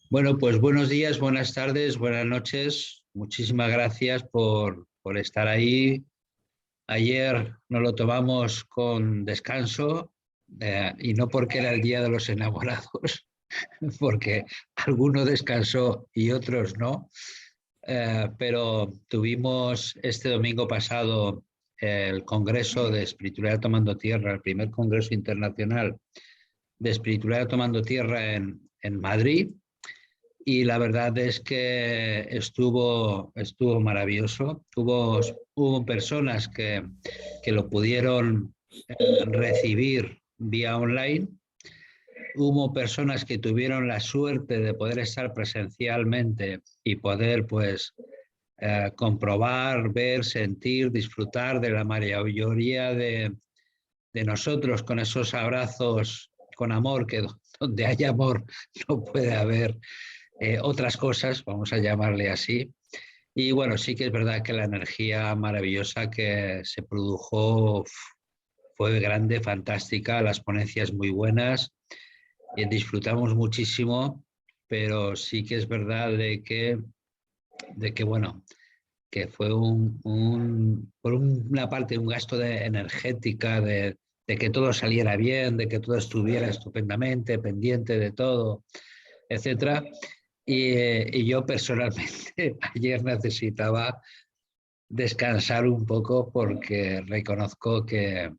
Bueno, pues buenos días, buenas tardes, buenas noches. Muchísimas gracias por estar ahí. Ayer nos lo tomamos con descanso y no porque era el Día de los Enamorados, porque alguno descansó y otros no. Pero tuvimos este domingo pasado el Congreso de Espiritualidad Tomando Tierra, el primer Congreso Internacional de Espiritualidad Tomando Tierra en Madrid. Y la verdad es que estuvo maravilloso. Hubo personas que lo pudieron recibir vía online. Hubo personas que tuvieron la suerte de poder estar presencialmente y poder pues comprobar, ver, sentir, disfrutar de la mayoría de nosotros con esos abrazos con amor, que donde hay amor no puede haber otras cosas, vamos a llamarle así. Y bueno, sí que es verdad que la energía maravillosa que se produjo fue grande, fantástica, las ponencias muy buenas, y disfrutamos muchísimo, pero sí que es verdad de que bueno, que fue por una parte un gasto energética de que todo saliera bien, de que todo estuviera estupendamente, pendiente de todo, etcétera. Y yo personalmente ayer necesitaba descansar un poco porque reconozco que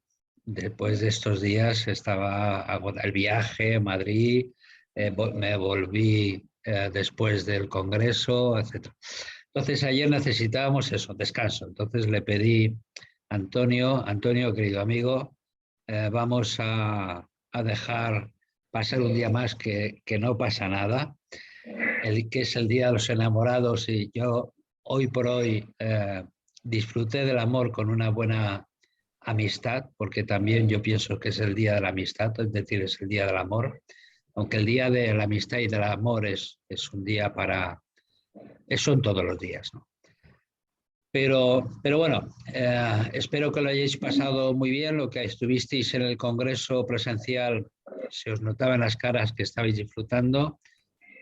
después de estos días estaba el viaje a Madrid, me volví después del Congreso, etc. Entonces ayer necesitábamos eso, descanso. Entonces le pedí a Antonio, querido amigo, vamos a dejar pasar un día más que no pasa nada, que es el Día de los Enamorados, y yo hoy por hoy disfruté del amor con una buena amistad, porque también yo pienso que es el Día de la Amistad, es decir, es el Día del Amor, aunque el Día de la Amistad y del Amor es un día son todos los días, ¿no? Pero bueno, espero que lo hayáis pasado muy bien, lo que estuvisteis en el Congreso presencial, se os notaba en las caras que estabais disfrutando.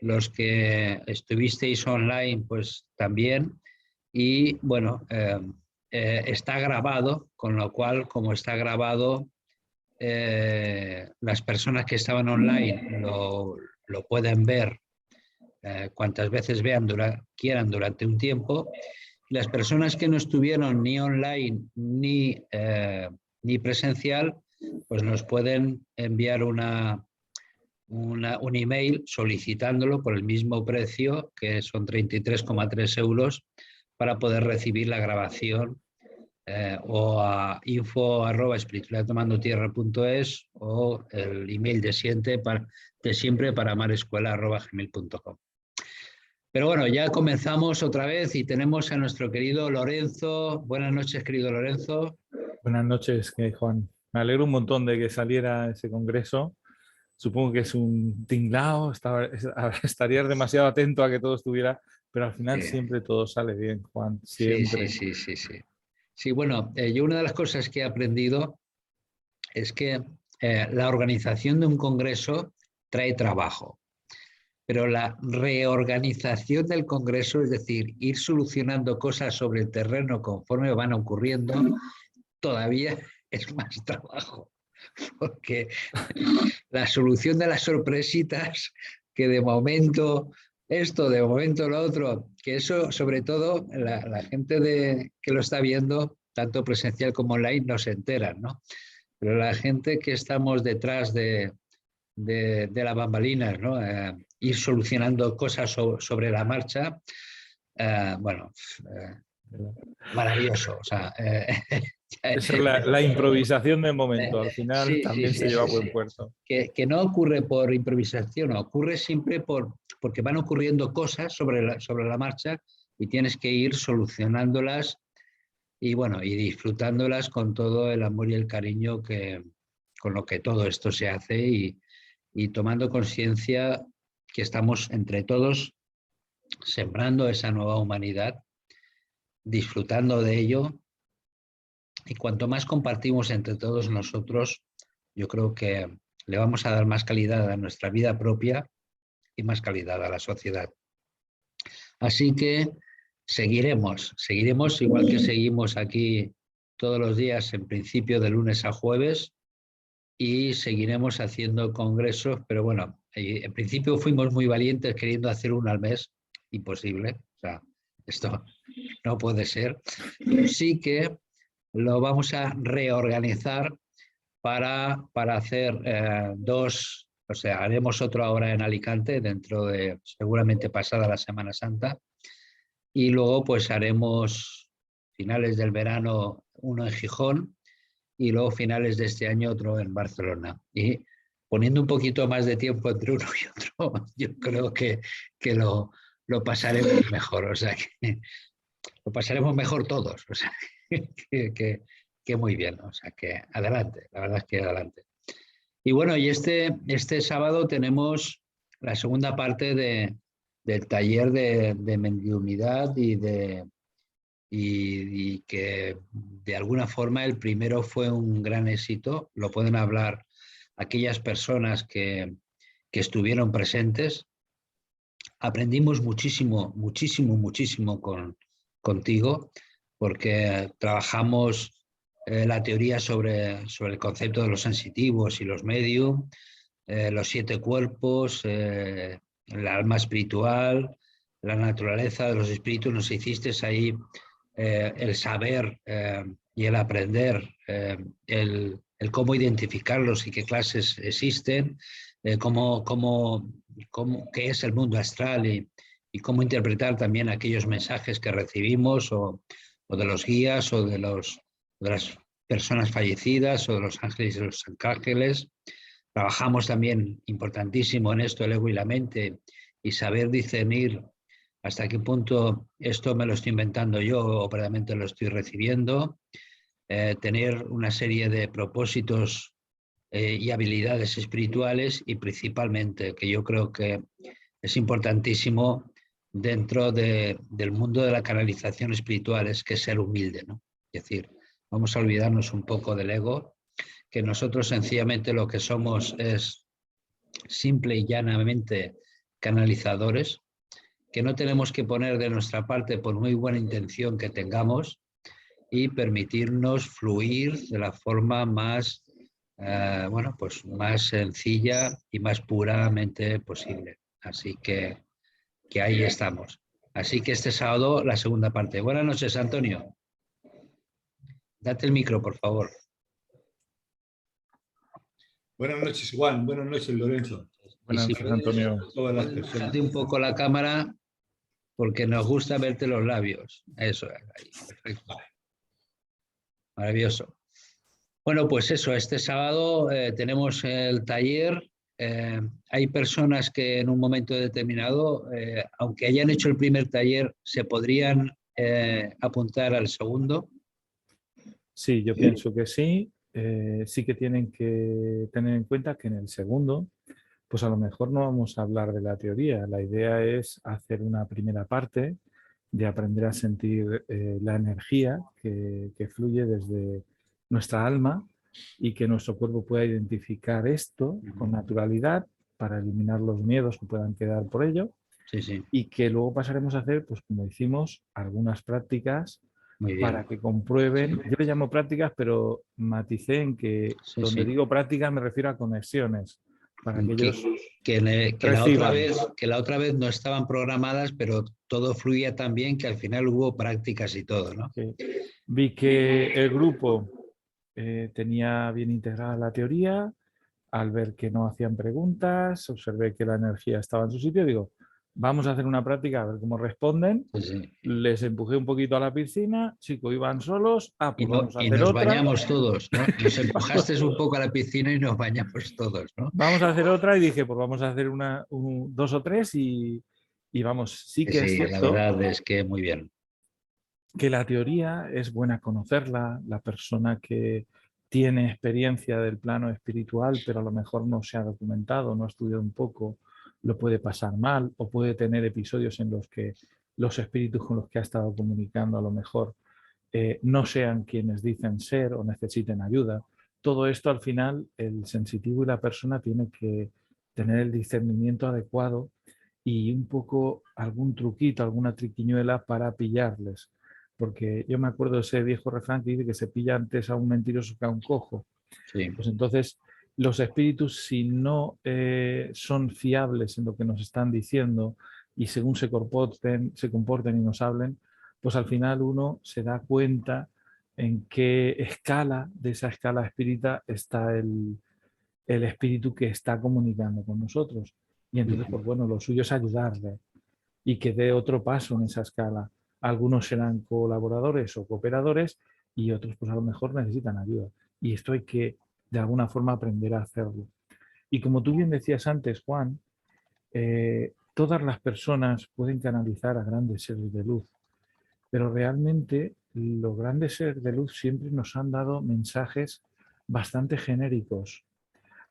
Los que estuvisteis online, pues también. Y bueno, está grabado, con lo cual, como está grabado, las personas que estaban online lo pueden ver cuantas veces quieran durante un tiempo. Y las personas que no estuvieron ni online ni presencial, pues nos pueden enviar un email solicitándolo por el mismo precio, que son 33,3 euros, para poder recibir la grabación, o a info@espiritualidadomandotierra.es o el email de siempre para marescuela@gmail.com. Pero bueno, ya comenzamos otra vez y tenemos a nuestro querido Lorenzo. Buenas noches, querido Lorenzo. Buenas noches, Juan. Me alegro un montón de que saliera ese congreso. Supongo que es un tinglao, estarías demasiado atento a que todo estuviera, pero al final Sí, siempre todo sale bien, Juan, sí, sí, siempre. sí, sí, sí. Sí, bueno, yo una de las cosas que he aprendido es que la organización de un congreso trae trabajo, pero la reorganización del congreso, es decir, ir solucionando cosas sobre el terreno conforme van ocurriendo, todavía es más trabajo, porque la solución de las sorpresitas, que de momento esto, de momento lo otro, que eso sobre todo la gente que lo está viendo, tanto presencial como online, no se enteran, ¿no? Pero la gente que estamos detrás de las bambalinas, ¿no? Ir solucionando cosas sobre la marcha, bueno, maravilloso. O sea, Esa es la improvisación del momento, al final sí, sí, también sí, se lleva sí, a buen sí. puerto. Que no ocurre por improvisación, ocurre siempre porque van ocurriendo cosas sobre la marcha y tienes que ir solucionándolas y bueno, y disfrutándolas con todo el amor y el cariño con lo que todo esto se hace, y tomando conciencia que estamos entre todos sembrando esa nueva humanidad, disfrutando de ello, y cuanto más compartimos entre todos nosotros, yo creo que le vamos a dar más calidad a nuestra vida propia y más calidad a la sociedad. Así que seguiremos igual que seguimos aquí todos los días, en principio de lunes a jueves, y seguiremos haciendo congresos, pero bueno, en principio fuimos muy valientes queriendo hacer uno al mes, imposible, o sea, esto no puede ser, pero sí que lo vamos a reorganizar para hacer dos, o sea, haremos otro ahora en Alicante dentro de seguramente pasada la Semana Santa, y luego pues haremos finales del verano uno en Gijón y luego finales de este año otro en Barcelona. Y poniendo un poquito más de tiempo entre uno y otro, yo creo que lo pasaremos mejor, o sea, que lo pasaremos mejor todos, o sea, que muy bien, o sea, que adelante, la verdad es que adelante. Y bueno, y este sábado tenemos la segunda parte del taller de mediunidad y que de alguna forma el primero fue un gran éxito. Lo pueden hablar aquellas personas que estuvieron presentes. Aprendimos muchísimo, muchísimo, muchísimo contigo, porque trabajamos la teoría sobre el concepto de los sensitivos y los medium, los 7 cuerpos, el alma espiritual, la naturaleza de los espíritus. Nos hiciste ahí el saber y el aprender, el cómo identificarlos y qué clases existen, qué es el mundo astral y cómo interpretar también aquellos mensajes que recibimos o de los guías o de las personas fallecidas o de los ángeles y los arcángeles. Trabajamos también importantísimo en esto, el ego y la mente, y saber discernir hasta qué punto esto me lo estoy inventando yo o verdaderamente lo estoy recibiendo. Tener una serie de propósitos y habilidades espirituales, y principalmente, que yo creo que es importantísimo dentro del mundo de la canalización espiritual, es que ser humilde, ¿no? Es decir, vamos a olvidarnos un poco del ego, que nosotros sencillamente lo que somos es simple y llanamente canalizadores, que no tenemos que poner de nuestra parte por muy buena intención que tengamos, y permitirnos fluir de la forma más, bueno, pues más sencilla y más puramente posible. Así que ahí estamos. Así que este sábado la segunda parte. Buenas noches, Antonio. Date el micro, por favor. Buenas noches, Juan. Buenas noches, Lorenzo. Buenas noches, Antonio. Todas las personas. Date un poco la cámara porque nos gusta verte los labios. Eso, ahí, perfecto. Maravilloso. Bueno, pues eso, este sábado tenemos el taller. Hay personas que en un momento determinado, aunque hayan hecho el primer taller, se podrían apuntar al segundo. Sí, yo pienso que sí. Sí que tienen que tener en cuenta que en el segundo, pues a lo mejor no vamos a hablar de la teoría. La idea es hacer una primera parte de aprender a sentir la energía que fluye desde nuestra alma y que nuestro cuerpo pueda identificar esto con naturalidad para eliminar los miedos que puedan quedar por ello. Sí, sí. Y que luego pasaremos a hacer, pues como hicimos, algunas prácticas para que comprueben. Yo le llamo prácticas, pero maticé en que donde digo prácticas me refiero a conexiones. Para que ellos que la otra vez no estaban programadas, pero todo fluía tan bien que al final hubo prácticas y todo, ¿no? Sí. Vi que el grupo tenía bien integrada la teoría. Al ver que no hacían preguntas, observé que la energía estaba en su sitio, digo, vamos a hacer una práctica a ver cómo responden. Sí. Les empujé un poquito a la piscina, chicos, iban solos, pues vamos a hacer nos otra. Bañamos todos, ¿no? Nos empujaste un poco a la piscina y nos bañamos todos, ¿no? Vamos a hacer otra, y dije, pues vamos a hacer dos o tres y vamos, sí que es cierto. La verdad es que muy bien. Que la teoría es buena conocerla, la persona que tiene experiencia del plano espiritual, pero a lo mejor no se ha documentado, no ha estudiado un poco, lo puede pasar mal o puede tener episodios en los que los espíritus con los que ha estado comunicando a lo mejor no sean quienes dicen ser o necesiten ayuda. todo esto al final el sensitivo y la persona tiene que tener el discernimiento adecuado y un poco algún truquito, alguna triquiñuela para pillarles. Porque yo me acuerdo de ese viejo refrán que dice que se pilla antes a un mentiroso que a un cojo. Sí. Pues entonces los espíritus, si no son fiables en lo que nos están diciendo y según se comporten y nos hablen, pues al final uno se da cuenta en qué escala de esa escala espírita está el espíritu que está comunicando con nosotros. Y entonces, pues bueno, lo suyo es ayudarle y que dé otro paso en esa escala. Algunos serán colaboradores o cooperadores y otros pues a lo mejor necesitan ayuda. Y esto hay que de alguna forma aprender a hacerlo. Y como tú bien decías antes, Juan, todas las personas pueden canalizar a grandes seres de luz, pero realmente los grandes seres de luz siempre nos han dado mensajes bastante genéricos.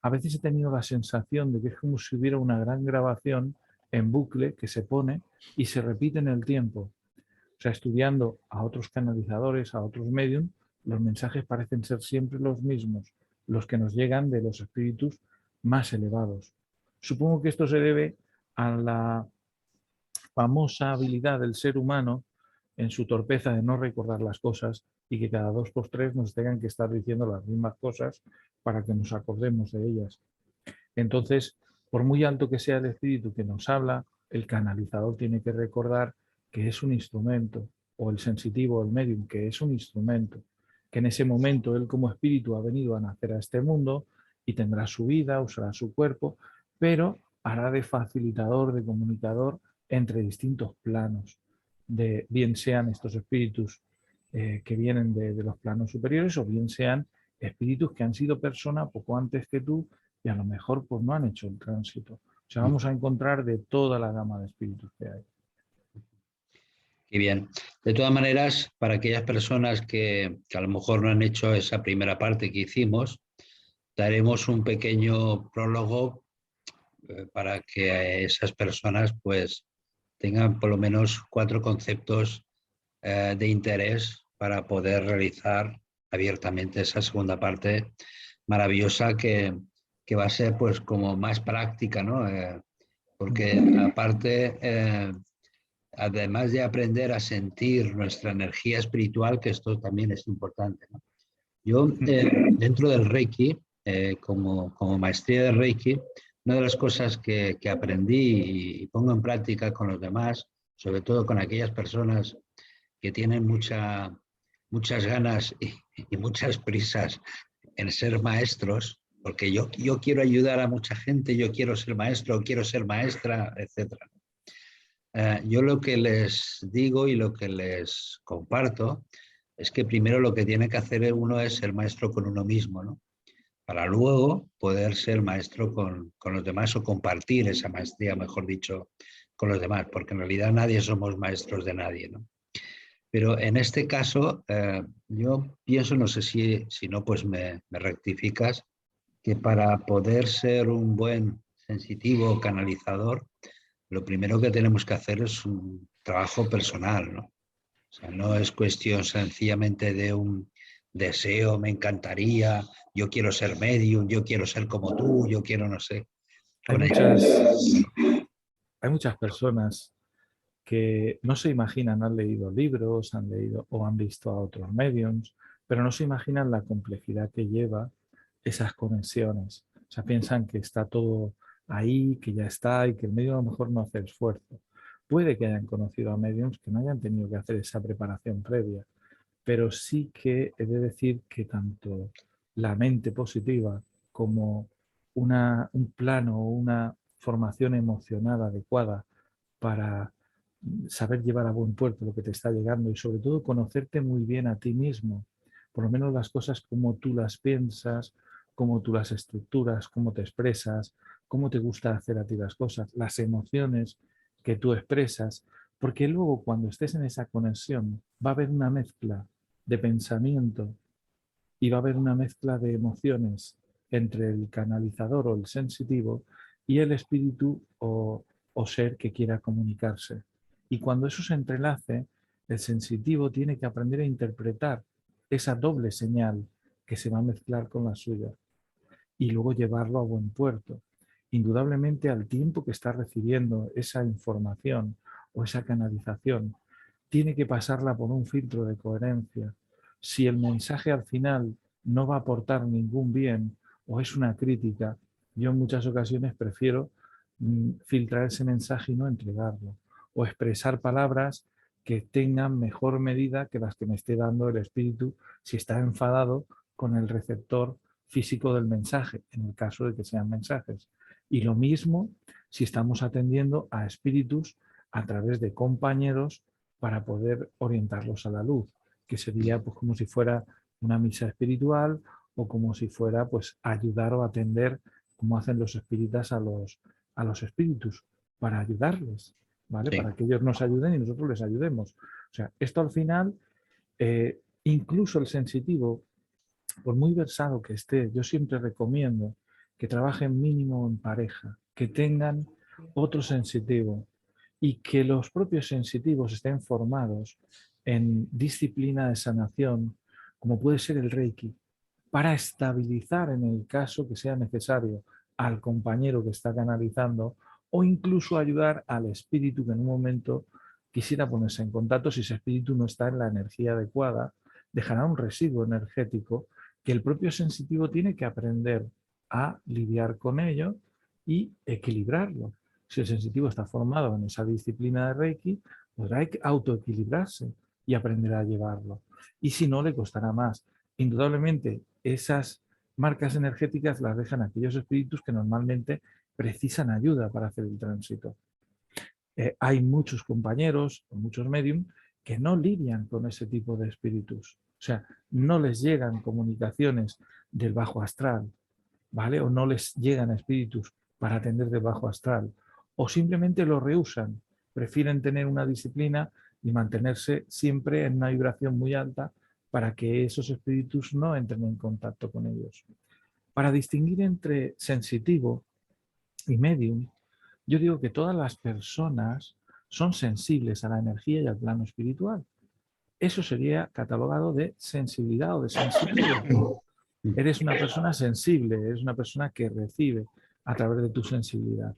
A veces he tenido la sensación de que es como si hubiera una gran grabación en bucle que se pone y se repite en el tiempo. O sea, estudiando a otros canalizadores, a otros medium, los mensajes parecen ser siempre los mismos, los que nos llegan de los espíritus más elevados. Supongo que esto se debe a la famosa habilidad del ser humano en su torpeza de no recordar las cosas y que cada 2 por 3 nos tengan que estar diciendo las mismas cosas para que nos acordemos de ellas. Entonces, por muy alto que sea el espíritu que nos habla, el canalizador tiene que recordar que es un instrumento, o el sensitivo o el medium, que es un instrumento, que en ese momento él como espíritu ha venido a nacer a este mundo y tendrá su vida, usará su cuerpo, pero hará de facilitador, de comunicador entre distintos planos, de, bien sean estos espíritus que vienen de los planos superiores o bien sean espíritus que han sido persona poco antes que tú y a lo mejor pues no han hecho el tránsito. O sea, vamos a encontrar de toda la gama de espíritus que hay. Qué bien. De todas maneras, para aquellas personas que a lo mejor no han hecho esa primera parte que hicimos, daremos un pequeño prólogo para que esas personas pues tengan por lo menos 4 conceptos de interés para poder realizar abiertamente esa segunda parte maravillosa que va a ser pues como más práctica, ¿no? Porque aparte, además de aprender a sentir nuestra energía espiritual, que esto también es importante, ¿no? Yo, dentro del Reiki, como maestría de Reiki, una de las cosas que aprendí y pongo en práctica con los demás, sobre todo con aquellas personas que tienen muchas ganas y muchas prisas en ser maestros, porque yo quiero ayudar a mucha gente, yo quiero ser maestro, quiero ser maestra, etc. Yo lo que les digo y lo que les comparto es que primero lo que tiene que hacer uno es ser maestro con uno mismo, ¿no? Para luego poder ser maestro con los demás o compartir esa maestría, mejor dicho, con los demás, porque en realidad nadie somos maestros de nadie, ¿no? Pero en este caso, yo pienso, no sé si no, pues me rectificas, que para poder ser un buen sensitivo canalizador, lo primero que tenemos que hacer es un trabajo personal, ¿no? O sea, no es cuestión sencillamente de un deseo, me encantaría, yo quiero ser medium, yo quiero ser como tú, yo quiero, no sé. Hay Con muchas personas que no se imaginan, han leído libros, han leído o han visto a otros mediums, pero no se imaginan la complejidad que lleva esas conexiones. O sea, piensan que está todo ahí, que ya está y que el medio a lo mejor no hace esfuerzo. Puede que hayan conocido a mediums que no hayan tenido que hacer esa preparación previa, pero sí que he de decir que tanto la mente positiva como un plano o una formación emocional adecuada para saber llevar a buen puerto lo que te está llegando y sobre todo conocerte muy bien a ti mismo, por lo menos las cosas como tú las piensas, cómo tú las estructuras, cómo te expresas, cómo te gusta hacer a ti las cosas, las emociones que tú expresas, porque luego cuando estés en esa conexión va a haber una mezcla de pensamiento y va a haber una mezcla de emociones entre el canalizador o el sensitivo y el espíritu o ser que quiera comunicarse. Y cuando eso se entrelace, el sensitivo tiene que aprender a interpretar esa doble señal que se va a mezclar con la suya y luego llevarlo a buen puerto. Indudablemente, al tiempo que está recibiendo esa información o esa canalización, tiene que pasarla por un filtro de coherencia. Si el mensaje al final no va a aportar ningún bien o es una crítica, yo en muchas ocasiones prefiero filtrar ese mensaje y no entregarlo, o expresar palabras que tengan mejor medida que las que me esté dando el espíritu si está enfadado con el receptor físico del mensaje, en el caso de que sean mensajes. Y lo mismo si estamos atendiendo a espíritus a través de compañeros para poder orientarlos a la luz, que sería pues como si fuera una misa espiritual o como si fuera pues ayudar o atender como hacen los espíritas a los espíritus, para ayudarles, ¿vale? Sí. Para que ellos nos ayuden y nosotros les ayudemos. O sea, esto al final, incluso el sensitivo, por muy versado que esté, yo siempre recomiendo que trabajen mínimo en pareja, que tengan otro sensitivo y que los propios sensitivos estén formados en disciplina de sanación, como puede ser el Reiki, para estabilizar en el caso que sea necesario al compañero que está canalizando o incluso ayudar al espíritu que en un momento quisiera ponerse en contacto. Si ese espíritu no está en la energía adecuada, dejará un residuo energético que el propio sensitivo tiene que aprender a lidiar con ello y equilibrarlo. Si el sensitivo está formado en esa disciplina de Reiki, podrá autoequilibrarse y aprender a llevarlo. Y si no, le costará más. Indudablemente, esas marcas energéticas las dejan aquellos espíritus que normalmente precisan ayuda para hacer el tránsito. Hay muchos compañeros, muchos medium, que no lidian con ese tipo de espíritus. O sea, no les llegan comunicaciones del bajo astral, ¿vale? O no les llegan espíritus para atender del bajo astral. O simplemente lo rehúsan. Prefieren tener una disciplina y mantenerse siempre en una vibración muy alta para que esos espíritus no entren en contacto con ellos. Para distinguir entre sensitivo y medium, yo digo que todas las personas son sensibles a la energía y al plano espiritual. Eso sería catalogado de sensibilidad o de sensitivo. Eres una persona sensible, eres una persona que recibe a través de tu sensibilidad.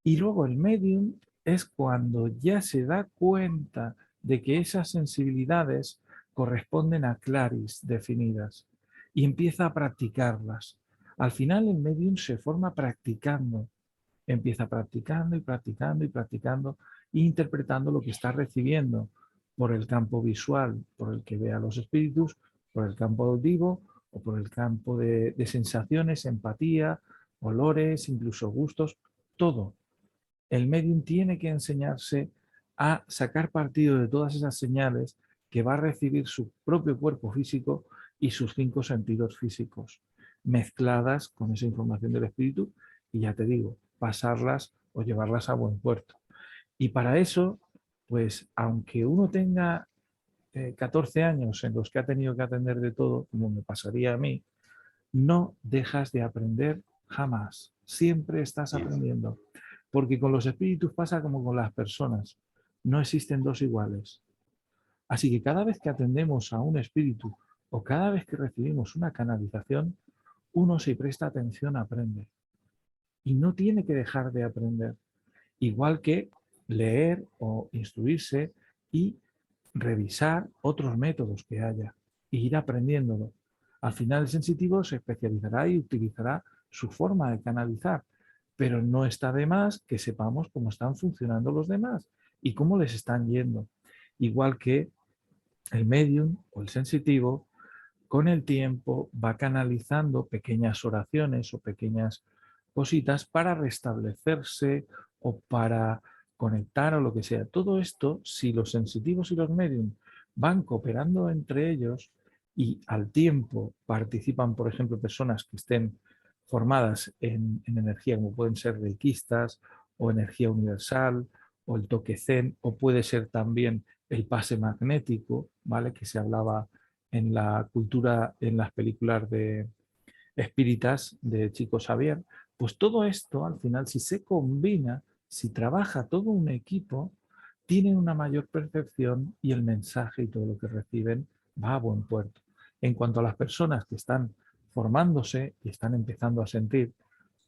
Y luego el medium es cuando ya se da cuenta de que esas sensibilidades corresponden a claris definidas y empieza a practicarlas. Al final el medium se forma practicando, empieza practicando y practicando y practicando e interpretando lo que está recibiendo por el campo visual, por el que ve a los espíritus, por el campo auditivo o por el campo de sensaciones, empatía, olores, incluso gustos, todo. El medium tiene que enseñarse a sacar partido de todas esas señales que va a recibir su propio cuerpo físico y sus 5 sentidos físicos, mezcladas con esa información del espíritu y ya te digo, pasarlas o llevarlas a buen puerto. Y para eso, pues aunque uno tenga 14 años en los que ha tenido que atender de todo, como me pasaría a mí, no dejas de aprender jamás. Siempre estás aprendiendo. Porque con los espíritus pasa como con las personas. No existen dos iguales. Así que cada vez que atendemos a un espíritu o cada vez que recibimos una canalización, uno si presta atención aprende. Y no tiene que dejar de aprender. Igual que leer o instruirse y revisar otros métodos que haya e ir aprendiéndolo. Al final el sensitivo se especializará y utilizará su forma de canalizar, pero no está de más que sepamos cómo están funcionando los demás y cómo les están yendo. Igual que el medium o el sensitivo, con el tiempo va canalizando pequeñas oraciones o pequeñas cositas para restablecerse o para conectar o lo que sea. Todo esto, si los sensitivos y los medium van cooperando entre ellos y al tiempo participan, por ejemplo, personas que estén formadas en energía, como pueden ser reikistas o energía universal o el toque zen, o puede ser también el pase magnético, ¿vale? Que se hablaba en la cultura, en las películas de espíritas de Chico Xavier, pues todo esto al final, si se combina, si trabaja todo un equipo, tienen una mayor percepción y el mensaje y todo lo que reciben va a buen puerto. En cuanto a las personas que están formándose y están empezando a sentir,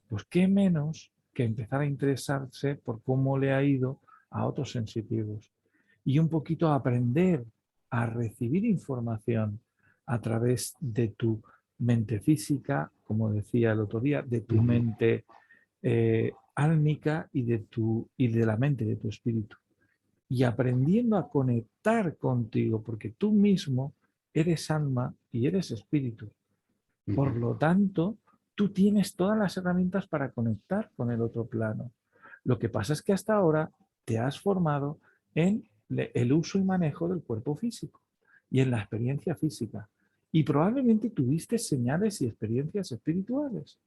pues qué menos que empezar a interesarse por cómo le ha ido a otros sensitivos y un poquito a aprender a recibir información a través de tu mente física, como decía el otro día, de tu mente álmica y de la mente de tu espíritu. Y aprendiendo a conectar contigo, porque tú mismo eres alma y eres espíritu. Por lo tanto, tú tienes todas las herramientas para conectar con el otro plano. Lo que pasa es que hasta ahora te has formado en el uso y manejo del cuerpo físico y en la experiencia física. Y probablemente tuviste señales y experiencias espirituales,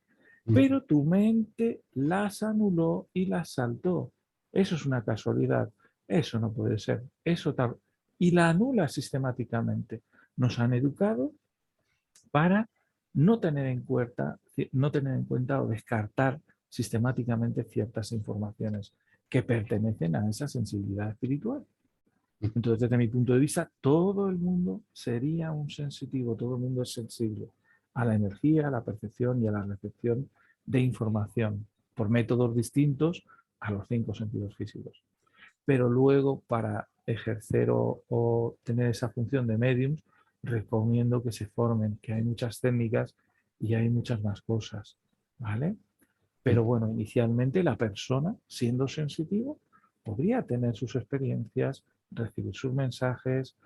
pero tu mente las anuló y las saltó. Eso es una casualidad. Eso no puede ser. Eso tal. Y la anula sistemáticamente. Nos han educado para no tener en cuenta o descartar sistemáticamente ciertas informaciones que pertenecen a esa sensibilidad espiritual. Entonces, desde mi punto de vista, todo el mundo sería un sensitivo, todo el mundo es sensible a la energía, a la percepción y a la recepción de información por métodos distintos a los 5 sentidos físicos. Pero luego, para ejercer o tener esa función de mediums, recomiendo que se formen, que hay muchas técnicas y hay muchas más cosas, ¿vale? Pero bueno, inicialmente la persona, siendo sensitivo, podría tener sus experiencias, recibir sus mensajes,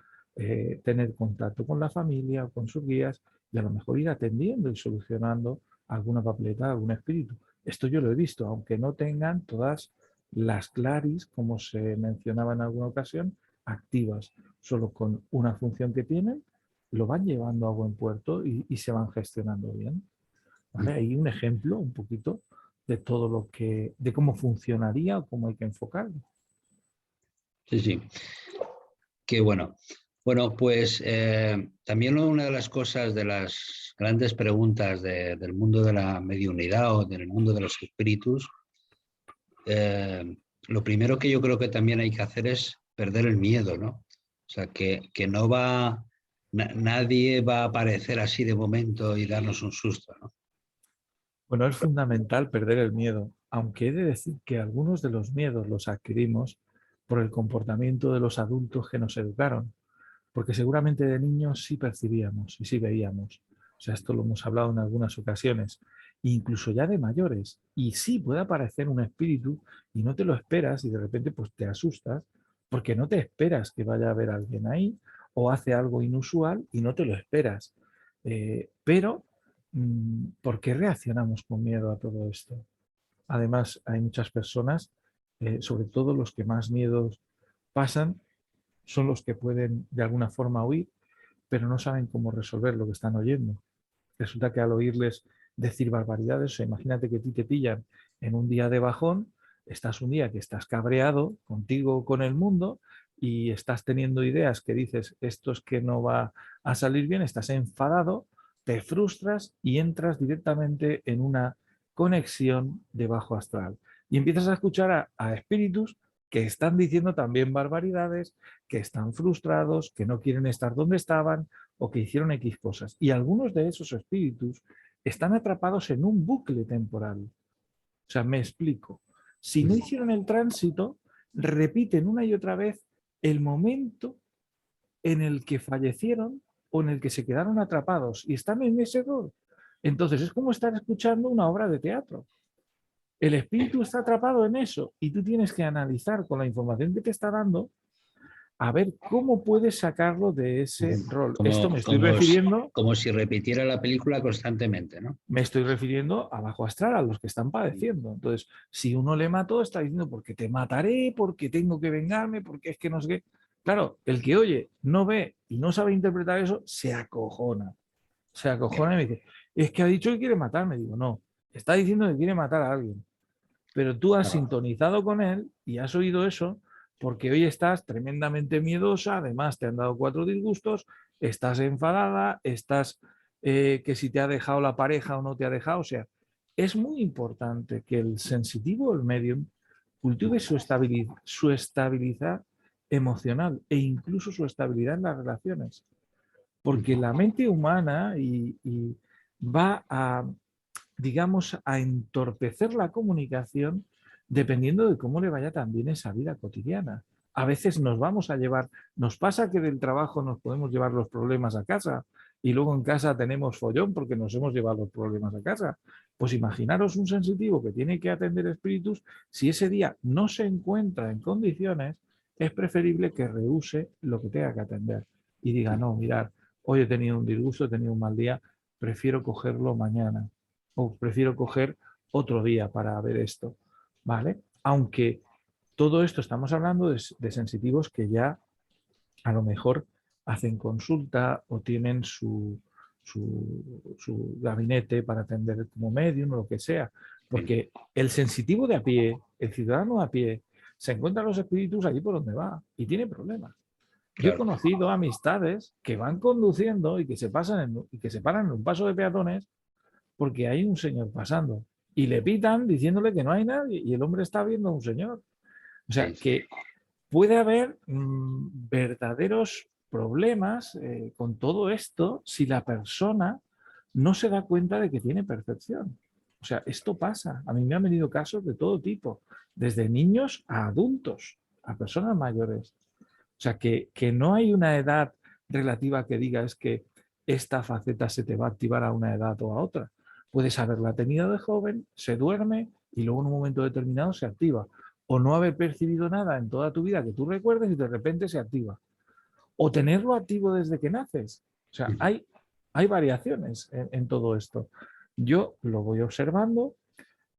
tener contacto con la familia o con sus guías y a lo mejor ir atendiendo y solucionando alguna papeleta, algún espíritu. Esto yo lo he visto, aunque no tengan todas las claris, como se mencionaba en alguna ocasión, activas, solo con una función que tienen, lo van llevando a buen puerto y se van gestionando bien. ¿Vale? Hay un ejemplo un poquito de todo lo que, de cómo funcionaría o cómo hay que enfocarlo. Sí, sí. Qué bueno. Bueno, pues también una de las cosas, de las grandes preguntas del mundo de la mediunidad o del mundo de los espíritus, lo primero que yo creo que también hay que hacer es perder el miedo, ¿no? O sea, que no va, nadie va a aparecer así de momento y darnos un susto, ¿no? Bueno, es fundamental perder el miedo, aunque he de decir que algunos de los miedos los adquirimos por el comportamiento de los adultos que nos educaron, porque seguramente de niños sí percibíamos y sí veíamos. O sea, esto lo hemos hablado en algunas ocasiones, incluso ya de mayores. Y sí puede aparecer un espíritu y no te lo esperas y de repente pues te asustas porque no te esperas que vaya a haber alguien ahí o hace algo inusual y no te lo esperas. Pero, ¿por qué reaccionamos con miedo a todo esto? Además, hay muchas personas, sobre todo los que más miedos pasan, son los que pueden de alguna forma huir, pero no saben cómo resolver lo que están oyendo. Resulta que al oírles decir barbaridades, o sea, imagínate que a ti te pillan en un día de bajón, estás un día que estás cabreado contigo, con el mundo, y estás teniendo ideas que dices, esto es que no va a salir bien, estás enfadado, te frustras y entras directamente en una conexión de bajo astral. Y empiezas a escuchar a espíritus que están diciendo también barbaridades, que están frustrados, que no quieren estar donde estaban o que hicieron X cosas. Y algunos de esos espíritus están atrapados en un bucle temporal. O sea, me explico. Si no hicieron el tránsito, repiten una y otra vez el momento en el que fallecieron o en el que se quedaron atrapados y están en ese error. Entonces es como estar escuchando una obra de teatro. El espíritu está atrapado en eso y tú tienes que analizar con la información que te está dando a ver cómo puedes sacarlo de ese rol. Esto me estoy refiriendo... Como si repitiera la película constantemente, ¿no? Me estoy refiriendo a bajo astral, a los que están padeciendo. Entonces, si uno le mató, está diciendo, porque te mataré, porque tengo que vengarme, porque es que no sé qué. Claro, el que oye, no ve y no sabe interpretar eso, se acojona. Se acojona y me dice, es que ha dicho que quiere matarme. Digo, no, está diciendo que quiere matar a alguien. Pero tú has sintonizado con él y has oído eso porque hoy estás tremendamente miedosa, además te han dado 4 disgustos, estás enfadada, estás que si te ha dejado la pareja o no te ha dejado. O sea, es muy importante que el sensitivo, el medium, cultive su estabilidad emocional e incluso su estabilidad en las relaciones. porque la mente humana y va a, digamos, a entorpecer la comunicación dependiendo de cómo le vaya también esa vida cotidiana. A veces nos vamos a llevar, nos pasa que del trabajo nos podemos llevar los problemas a casa y luego en casa tenemos follón porque nos hemos llevado los problemas a casa. Pues imaginaros un sensitivo que tiene que atender espíritus, si ese día no se encuentra en condiciones, es preferible que rehúse lo que tenga que atender y diga, no, mirad, hoy he tenido un disgusto, he tenido un mal día, prefiero cogerlo mañana o prefiero coger otro día para ver esto, ¿vale? Aunque todo esto estamos hablando de sensitivos que ya a lo mejor hacen consulta o tienen su gabinete para atender como medium o lo que sea. Porque el sensitivo de a pie, el ciudadano a pie, se encuentra los espíritus allí por donde va y tiene problemas. Yo he conocido amistades que van conduciendo y que se paran en un paso de peatones porque hay un señor pasando y le pitan diciéndole que no hay nadie y el hombre está viendo a un señor. O sea, que puede haber verdaderos problemas con todo esto si la persona no se da cuenta de que tiene percepción. O sea, esto pasa. A mí me han venido casos de todo tipo, desde niños a adultos, a personas mayores. O sea, que no hay una edad relativa que diga es que esta faceta se te va a activar a una edad o a otra. Puedes haberla tenido de joven, se duerme y luego en un momento determinado se activa. O no haber percibido nada en toda tu vida que tú recuerdes y de repente se activa. O tenerlo activo desde que naces. O sea, hay variaciones en todo esto. Yo lo voy observando.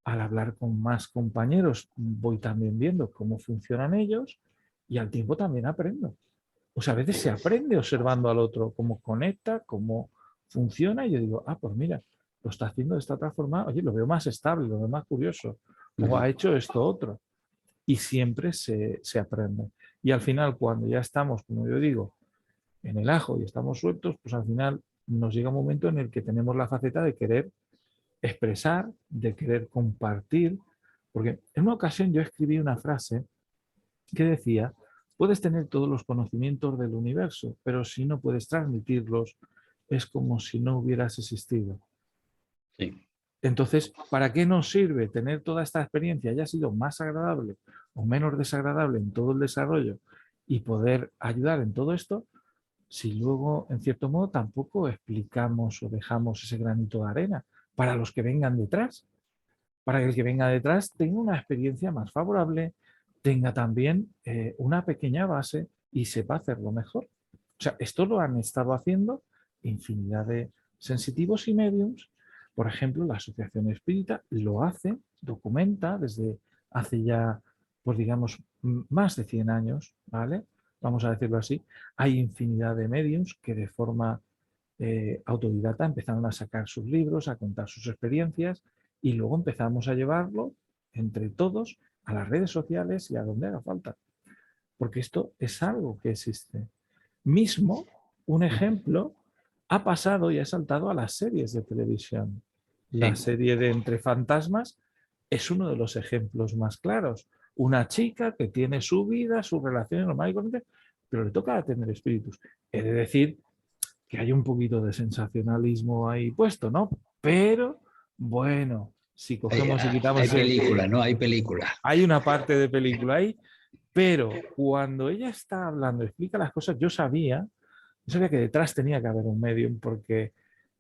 Al hablar con más compañeros voy también viendo cómo funcionan ellos y al tiempo también aprendo. O sea, a veces se aprende observando al otro, cómo conecta, cómo funciona, y yo digo, ah, pues mira, lo está haciendo de esta otra forma, oye, lo veo más estable, lo veo más curioso, o ha hecho esto otro. Y siempre se aprende. Y al final, cuando ya estamos, como yo digo, en el ajo y estamos sueltos, pues al final nos llega un momento en el que tenemos la faceta de querer expresar, de querer compartir, porque en una ocasión yo escribí una frase que decía, puedes tener todos los conocimientos del universo, pero si no puedes transmitirlos, es como si no hubieras existido. Sí. Entonces, ¿para qué nos sirve tener toda esta experiencia, haya sido más agradable o menos desagradable en todo el desarrollo y poder ayudar en todo esto, si luego, en cierto modo, tampoco explicamos o dejamos ese granito de arena para los que vengan detrás? Para que el que venga detrás tenga una experiencia más favorable, tenga también una pequeña base y sepa hacerlo mejor. O sea, esto lo han estado haciendo infinidad de sensitivos y mediums. Por ejemplo, la Asociación Espírita lo hace, documenta desde hace ya, pues digamos, más de 100 años, ¿vale? Vamos a decirlo así. Hay infinidad de mediums que de forma autodidacta empezaron a sacar sus libros, a contar sus experiencias y luego empezamos a llevarlo entre todos a las redes sociales y a donde haga falta. Porque esto es algo que existe. Mismo, un ejemplo, ha pasado y ha saltado a las series de televisión. La serie de Entre Fantasmas es uno de los ejemplos más claros. Una chica que tiene su vida, sus relaciones normales y corrientes, pero le toca tener espíritus. He de decir que hay un poquito de sensacionalismo ahí puesto, ¿no? Pero, bueno, si cogemos y quitamos... Hay película, ¿no? Hay película. Hay una parte de película ahí, pero cuando ella está hablando, explica las cosas, yo sabía que detrás tenía que haber un medium, porque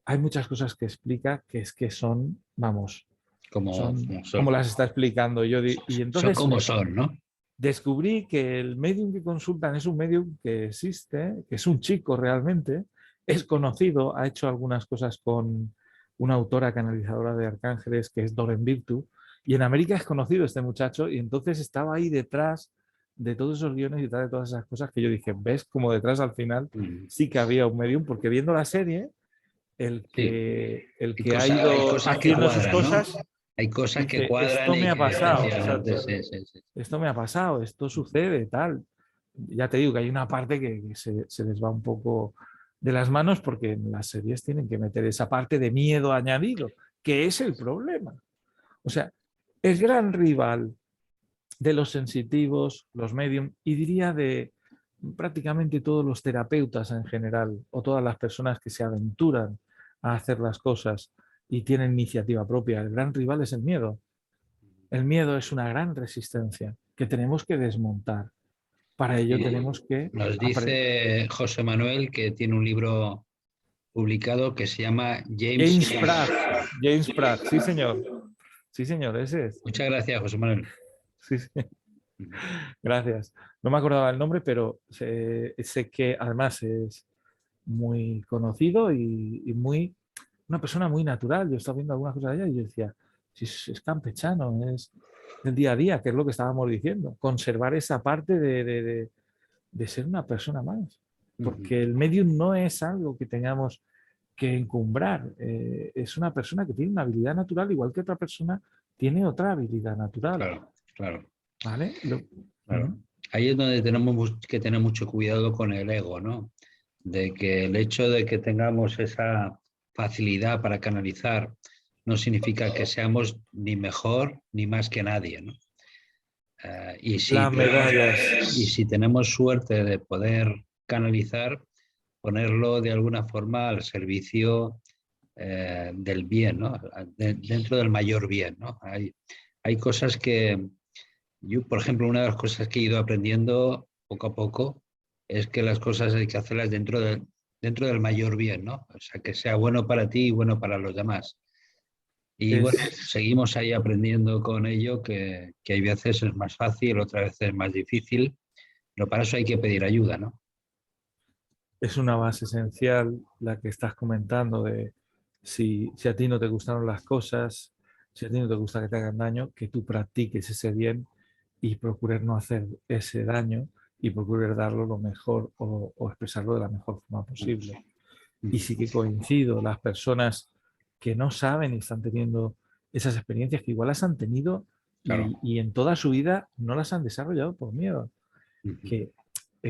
hay muchas cosas que explica que es que son, vamos, como las está explicando. Y entonces, son como son, ¿no? Descubrí que el medium que consultan es un medium que existe, que es un chico realmente, es conocido, ha hecho algunas cosas con una autora canalizadora de arcángeles que es Doren Virtue, y en América es conocido este muchacho, y entonces estaba ahí detrás de todos esos guiones y detrás de todas esas cosas que yo dije, ves como detrás al final sí que había un medium, porque viendo la serie, el que ha ido haciendo sus cosas... ¿no? Hay cosas dice, que cuadran. esto me ha pasado. Sí. Esto me ha pasado, esto sucede, tal. Ya te digo que hay una parte que se les va un poco de las manos porque en las series tienen que meter esa parte de miedo añadido, que es el problema. O sea, el gran rival de los sensitivos, los medium, y diría de prácticamente todos los terapeutas en general o todas las personas que se aventuran a hacer las cosas y tienen iniciativa propia, el gran rival es el miedo. El miedo es una gran resistencia que tenemos que desmontar. Para ello Y tenemos que nos aprender. dice José Manuel que tiene un libro publicado que se llama James James Pratt, Clear. James Pratt, sí señor. Sí señor, ese es. Muchas gracias, José Manuel. Sí, sí. Gracias. No me acordaba el nombre, pero sé que además es muy conocido y muy, una persona muy natural. Yo estaba viendo algunas cosas de ella y yo decía, si es campechano, es del día a día, que es lo que estábamos diciendo. Conservar esa parte de ser una persona más. Porque el medium no es algo que tengamos que encumbrar. Es una persona que tiene una habilidad natural, igual que otra persona tiene otra habilidad natural. Claro, claro, ¿Vale? claro. Ahí es donde tenemos que tener mucho cuidado con el ego, ¿no? De que el hecho de que tengamos esa facilidad para canalizar no significa que seamos ni mejor ni más que nadie, ¿no? Las medallas. Y si tenemos suerte de poder canalizar, ponerlo de alguna forma al servicio del bien, ¿no? Dentro del mayor bien, ¿no? Hay cosas que yo, por ejemplo, una de las cosas que he ido aprendiendo poco a poco es que las cosas hay que hacerlas dentro del mayor bien, ¿no? O sea, que sea bueno para ti y bueno para los demás. Y bueno, seguimos ahí aprendiendo con ello, que hay veces es más fácil, otras veces es más difícil, pero para eso hay que pedir ayuda, ¿no? Es una base esencial la que estás comentando de si a ti no te gustaron las cosas, si a ti no te gusta que te hagan daño, que tú practiques ese bien y procures no hacer ese daño y procures darlo lo mejor o expresarlo de la mejor forma posible. Y sí que coincido, las personas que no saben y están teniendo esas experiencias que igual las han tenido Claro. y en toda su vida no las han desarrollado por miedo, que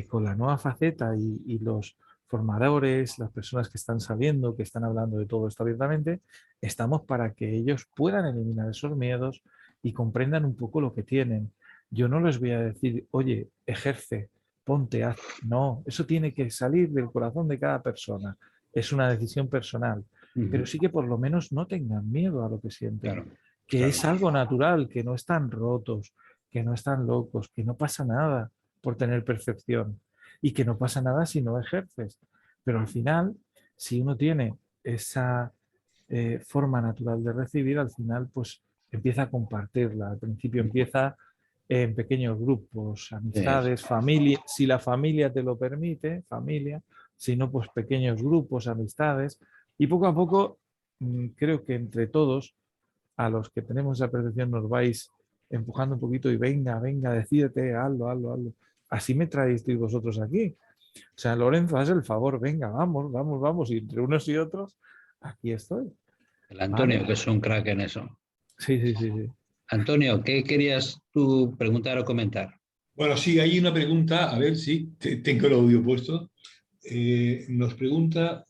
con la nueva faceta y los formadores, las personas que están sabiendo, que están hablando de todo esto abiertamente, estamos para que ellos puedan eliminar esos miedos y comprendan un poco lo que tienen. Yo no les voy a decir, oye, ejerce, ponte, haz. No, eso tiene que salir del corazón de cada persona. Es una decisión personal. Pero sí que por lo menos no tengan miedo a lo que sienten, Claro, que claro. es algo natural, que no están rotos, que no están locos, que no pasa nada por tener percepción y que no pasa nada si no ejerces. Pero al final, si uno tiene esa forma natural de recibir, al final pues empieza a compartirla. Al principio empieza en pequeños grupos, amistades, familia, si la familia te lo permite, familia, si no, pues pequeños grupos, amistades, y poco a poco creo que entre todos, a los que tenemos esa percepción, nos vais empujando un poquito y venga, venga, decídete, hazlo, hazlo, hazlo. Así me traéis vosotros aquí. O sea, Lorenzo, haz el favor, venga, vamos, vamos, vamos, y entre unos y otros, aquí estoy. El Antonio, ¿Vale? que es un crack en eso. Sí, sí, sí, sí. Antonio, ¿qué querías tú preguntar o comentar? Bueno, sí, hay una pregunta, a ver si tengo el audio puesto. Nos pregunta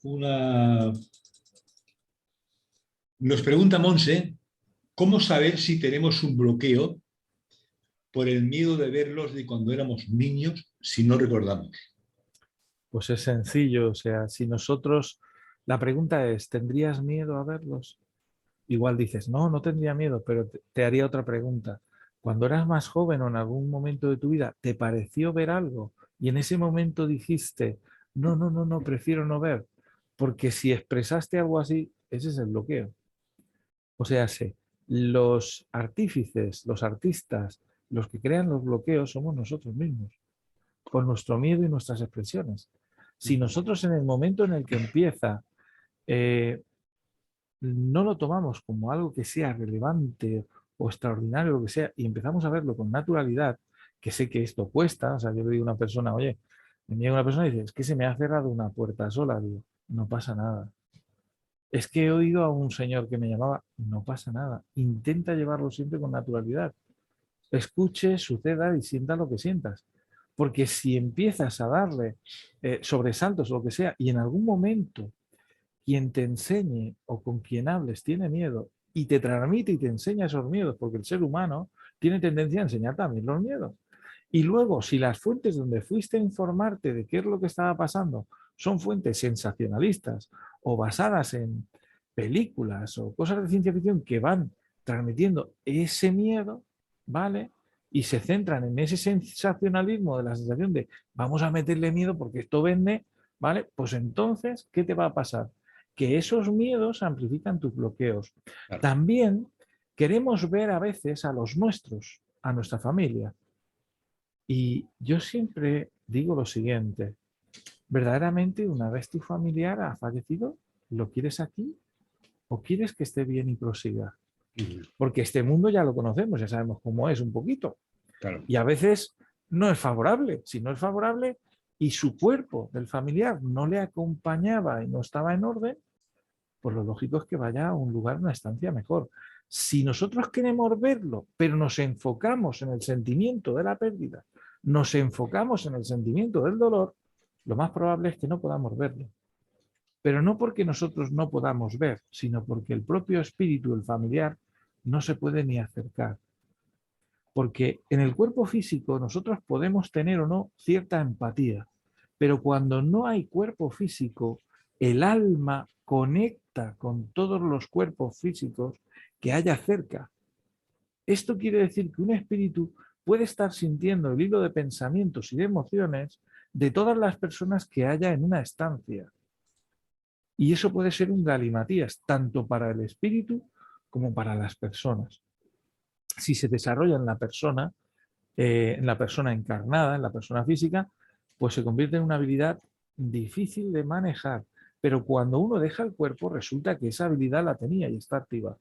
Monse, ¿cómo saber si tenemos un bloqueo por el miedo de verlos de cuando éramos niños si no recordamos? Pues es sencillo, o sea, si nosotros, la pregunta es, ¿tendrías miedo a verlos? Igual dices, no, no tendría miedo, pero te haría otra pregunta. Cuando eras más joven o en algún momento de tu vida, ¿te pareció ver algo? Y en ese momento dijiste, no, no, no, no, prefiero no ver. Porque si expresaste algo así, ese es el bloqueo. O sea, los artífices, los artistas, los que crean los bloqueos somos nosotros mismos, con nuestro miedo y nuestras expresiones. Si nosotros en el momento en el que empieza eh, no lo tomamos como algo que sea relevante o extraordinario, lo que sea, y empezamos a verlo con naturalidad, que sé que esto cuesta, o sea, yo le digo a una persona, oye, me llega una persona y dice, es que se me ha cerrado una puerta sola, digo, no pasa nada. Es que he oído a un señor que me llamaba, no pasa nada. Intenta llevarlo siempre con naturalidad. Escuche, suceda y sienta lo que sientas. Porque si empiezas a darle sobresaltos o lo que sea, y en algún momento quien te enseñe o con quien hables tiene miedo y te transmite y te enseña esos miedos, porque el ser humano tiene tendencia a enseñar también los miedos. Y luego, si las fuentes donde fuiste a informarte de qué es lo que estaba pasando son fuentes sensacionalistas o basadas en películas o cosas de ciencia ficción que van transmitiendo ese miedo, ¿vale? Y se centran en ese sensacionalismo de la sensación de vamos a meterle miedo porque esto vende, ¿vale? Pues entonces, ¿qué te va a pasar? Que esos miedos amplifican tus bloqueos. Claro. También queremos ver a veces a los nuestros, a nuestra familia. Y yo siempre digo lo siguiente, verdaderamente una vez tu familiar ha fallecido, ¿lo quieres aquí o quieres que esté bien y prosiga? Porque este mundo ya lo conocemos, ya sabemos cómo es un poquito. Claro. Y a veces no es favorable. Si no es favorable y su cuerpo del familiar no le acompañaba y no estaba en orden, pues lo lógico es que vaya a un lugar, una estancia mejor. Si nosotros queremos verlo, pero nos enfocamos en el sentimiento de la pérdida, nos enfocamos en el sentimiento del dolor, lo más probable es que no podamos verlo. Pero no porque nosotros no podamos ver, sino porque el propio espíritu del familiar no se puede ni acercar. Porque en el cuerpo físico nosotros podemos tener o no cierta empatía, pero cuando no hay cuerpo físico, el alma conecta con todos los cuerpos físicos que haya cerca. Esto quiere decir que un espíritu puede estar sintiendo el hilo de pensamientos y de emociones de todas las personas que haya en una estancia. Y eso puede ser un galimatías, tanto para el espíritu como para las personas. Si se desarrolla en la persona encarnada, en la persona física, pues se convierte en una habilidad difícil de manejar. Pero cuando uno deja el cuerpo, resulta que esa habilidad la tenía y está activa.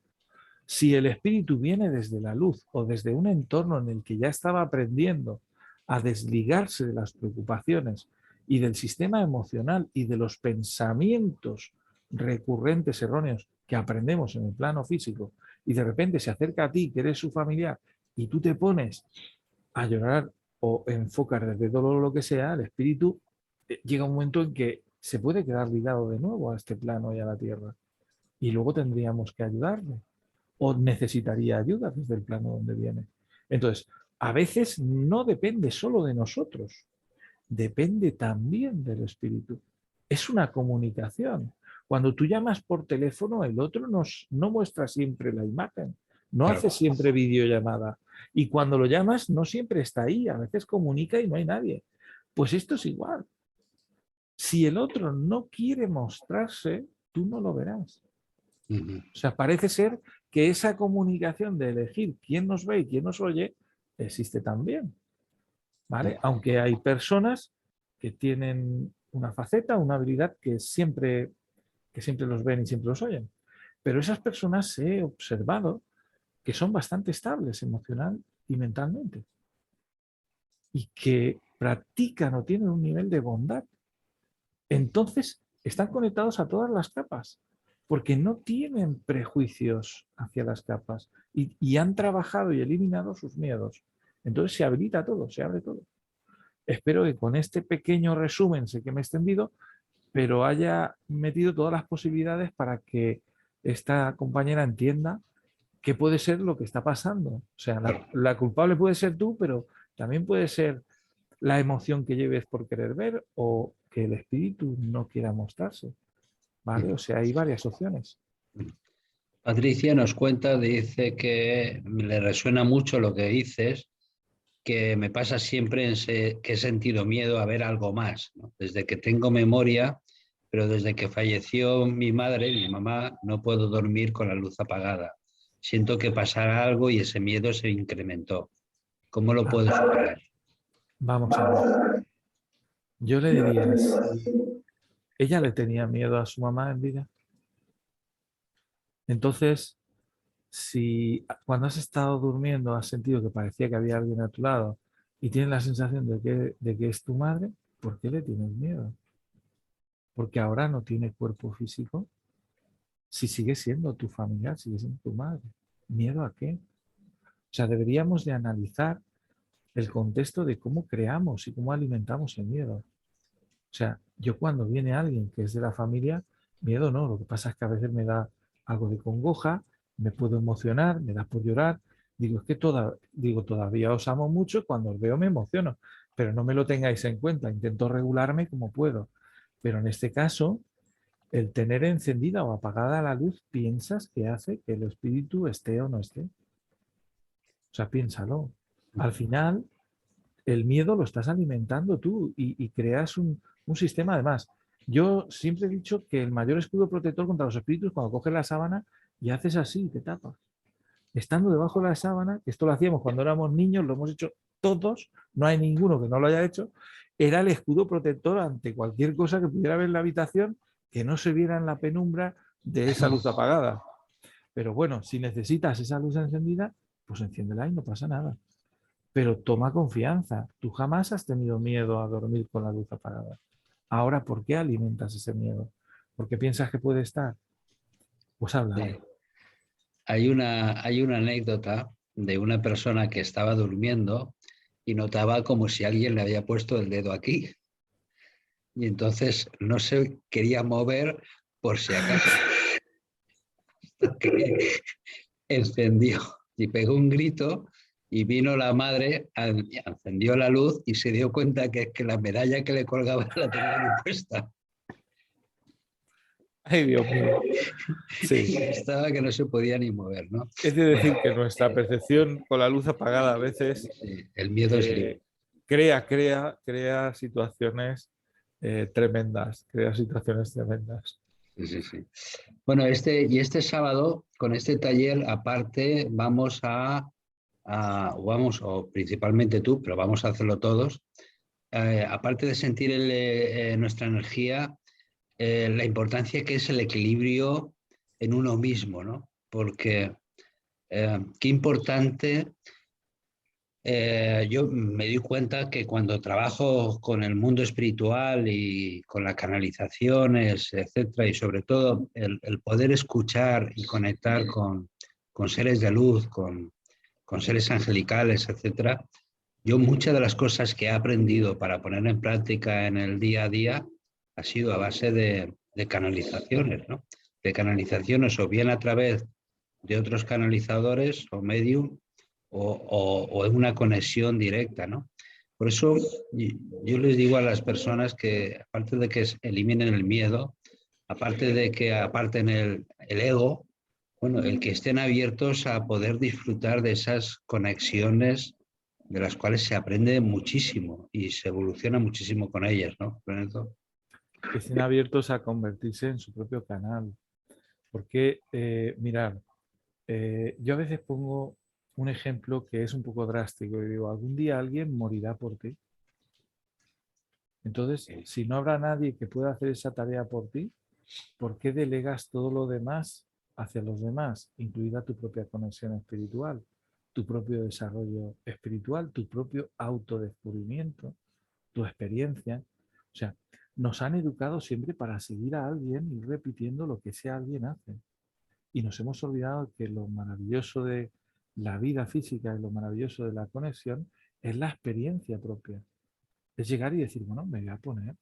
Si el espíritu viene desde la luz o desde un entorno en el que ya estaba aprendiendo a desligarse de las preocupaciones y del sistema emocional y de los pensamientos recurrentes erróneos que aprendemos en el plano físico, y de repente se acerca a ti, que eres su familiar, y tú te pones a llorar o enfocas desde dolor o lo que sea, el espíritu llega un momento en que se puede quedar ligado de nuevo a este plano y a la tierra. Y luego tendríamos que ayudarle. O necesitaría ayuda desde el plano donde viene. Entonces, a veces no depende solo de nosotros, depende también del espíritu. Es una comunicación. Cuando tú llamas por teléfono, el otro no muestra siempre la imagen, no Claro. hace siempre videollamada. Y cuando lo llamas, no siempre está ahí, a veces comunica y no hay nadie. Pues esto es igual. Si el otro no quiere mostrarse, tú no lo verás. O sea, parece ser que esa comunicación de elegir quién nos ve y quién nos oye existe también, ¿vale? Aunque hay personas que tienen una faceta, una habilidad que siempre los ven y siempre los oyen. Pero esas personas he observado que son bastante estables emocional y mentalmente y que practican o tienen un nivel de bondad. Entonces, están conectados a todas las capas, porque no tienen prejuicios hacia las capas y han trabajado y eliminado sus miedos. Entonces se habilita todo, se abre todo. Espero que con este pequeño resumen, sé que me he extendido, pero haya metido todas las posibilidades para que esta compañera entienda qué puede ser lo que está pasando. O sea, la culpable puede ser tú, pero también puede ser la emoción que lleves por querer ver o que el espíritu no quiera mostrarse, ¿vale? O sea, hay varias opciones. Patricia nos cuenta, dice que le resuena mucho lo que dices, que me pasa siempre que he sentido miedo a ver algo más, ¿no? Desde que tengo memoria, pero desde que falleció mi madre, mi mamá, no puedo dormir con la luz apagada. Siento que pasará algo y ese miedo se incrementó. ¿Cómo lo puedo superar? Vamos a ver. Yo le diría, si ella le tenía miedo a su mamá en vida, entonces, si cuando has estado durmiendo has sentido que parecía que había alguien a tu lado y tienes la sensación de que es tu madre, ¿por qué le tienes miedo? Porque ahora no tiene cuerpo físico. Si sigue siendo tu familiar, sigue siendo tu madre. ¿Miedo a qué? O sea, deberíamos de analizar el contexto de cómo creamos y cómo alimentamos el miedo. O sea, yo cuando viene alguien que es de la familia, miedo no, lo que pasa es que a veces me da algo de congoja, me puedo emocionar, me da por llorar, Digo, es que todavía os amo mucho, cuando os veo me emociono, pero no me lo tengáis en cuenta, intento regularme como puedo. Pero en este caso, el tener encendida o apagada la luz, piensas que hace que el espíritu esté o no esté. O sea, piénsalo. Al final, el miedo lo estás alimentando tú y creas un sistema. Además, yo siempre he dicho que el mayor escudo protector contra los espíritus es cuando coges la sábana y haces así, te tapas. Estando debajo de la sábana, que esto lo hacíamos cuando éramos niños, lo hemos hecho todos, no hay ninguno que no lo haya hecho, era el escudo protector ante cualquier cosa que pudiera haber en la habitación que no se viera en la penumbra de esa luz apagada. Pero bueno, si necesitas esa luz encendida, pues enciéndela y no pasa nada. Pero toma confianza. Tú jamás has tenido miedo a dormir con la luz apagada. Ahora, ¿por qué alimentas ese miedo? ¿Porque piensas que puede estar? Pues háblalo. Sí. Hay una anécdota de una persona que estaba durmiendo y notaba como si alguien le había puesto el dedo aquí. Y entonces no se quería mover por si acaso. Que encendió y pegó un grito y vino la madre, encendió la luz y se dio cuenta que la medalla que le colgaba la tenía aquí puesta. Ay, Dios mío. Sí. Estaba que no se podía ni mover, ¿no? Es de decir que nuestra percepción con la luz apagada a veces Sí, el miedo es libre. crea situaciones tremendas, crea situaciones tremendas. Sí, sí, sí. Bueno, este sábado, con este taller, aparte, o principalmente tú, pero vamos a hacerlo todos, aparte de sentir nuestra energía, la importancia que es el equilibrio en uno mismo, ¿no? Porque qué importante, yo me di cuenta que cuando trabajo con el mundo espiritual y con las canalizaciones, etcétera, y sobre todo el poder escuchar y conectar con seres de luz, con seres angelicales, etcétera, yo muchas de las cosas que he aprendido para poner en práctica en el día a día ha sido a base de canalizaciones, ¿no? De canalizaciones o bien a través de otros canalizadores o medium o en una conexión directa, ¿no? Por eso yo les digo a las personas que, aparte de que eliminen el miedo, aparte de que aparten el ego, bueno, el que estén abiertos a poder disfrutar de esas conexiones de las cuales se aprende muchísimo y se evoluciona muchísimo con ellas, ¿no, Lorenzo? Que estén abiertos a convertirse en su propio canal. Porque, mirad, yo a veces pongo un ejemplo que es un poco drástico y digo, algún día alguien morirá por ti. Entonces, si no habrá nadie que pueda hacer esa tarea por ti, ¿por qué delegas todo lo demás hacia los demás, incluida tu propia conexión espiritual, tu propio desarrollo espiritual, tu propio autodescubrimiento, tu experiencia? O sea, nos han educado siempre para seguir a alguien y repitiendo lo que ese alguien hace. Y nos hemos olvidado que lo maravilloso de la vida física y lo maravilloso de la conexión es la experiencia propia. Es llegar y decir, bueno, me voy a poner,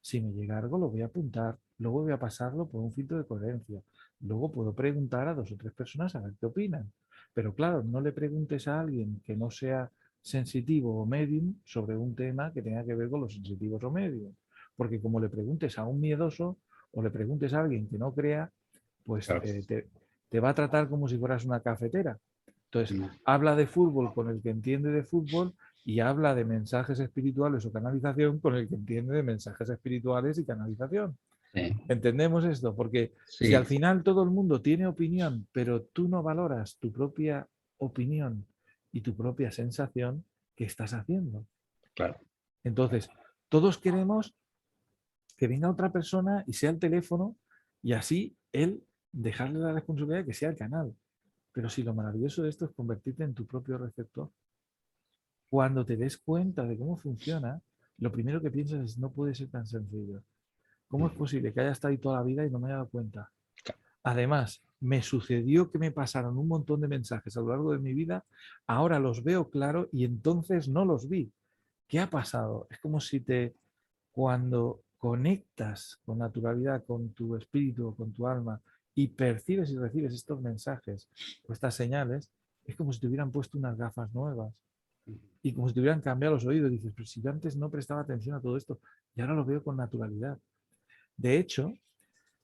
si me llega algo lo voy a apuntar, luego voy a pasarlo por un filtro de coherencia, luego puedo preguntar a 2 o 3 personas a ver qué opinan. Pero claro, no le preguntes a alguien que no sea sensitivo o medium sobre un tema que tenga que ver con los sensitivos o medium. Porque como le preguntes a un miedoso o le preguntes a alguien que no crea, pues Claro. te va a tratar como si fueras una cafetera. Entonces, habla de fútbol con el que entiende de fútbol y habla de mensajes espirituales o canalización con el que entiende de mensajes espirituales y canalización. Sí, ¿Entendemos esto? Porque si sí, al final todo el mundo tiene opinión, pero tú no valoras tu propia opinión y tu propia sensación, ¿qué estás haciendo? claro. Entonces, todos queremos que venga otra persona y sea el teléfono y así él dejarle la responsabilidad de que sea el canal. Pero si lo maravilloso de esto es convertirte en tu propio receptor, cuando te des cuenta de cómo funciona, lo primero que piensas es no puede ser tan sencillo. ¿Cómo es posible que haya estado ahí toda la vida y no me haya dado cuenta? Además, me sucedió que me pasaron un montón de mensajes a lo largo de mi vida, ahora los veo claro y entonces no los vi. ¿Qué ha pasado? Es como si cuando conectas con naturalidad, con tu espíritu, con tu alma y percibes y recibes estos mensajes o estas señales, es como si te hubieran puesto unas gafas nuevas y como si te hubieran cambiado los oídos. Dices, pero si yo antes no prestaba atención a todo esto y ahora lo veo con naturalidad. De hecho,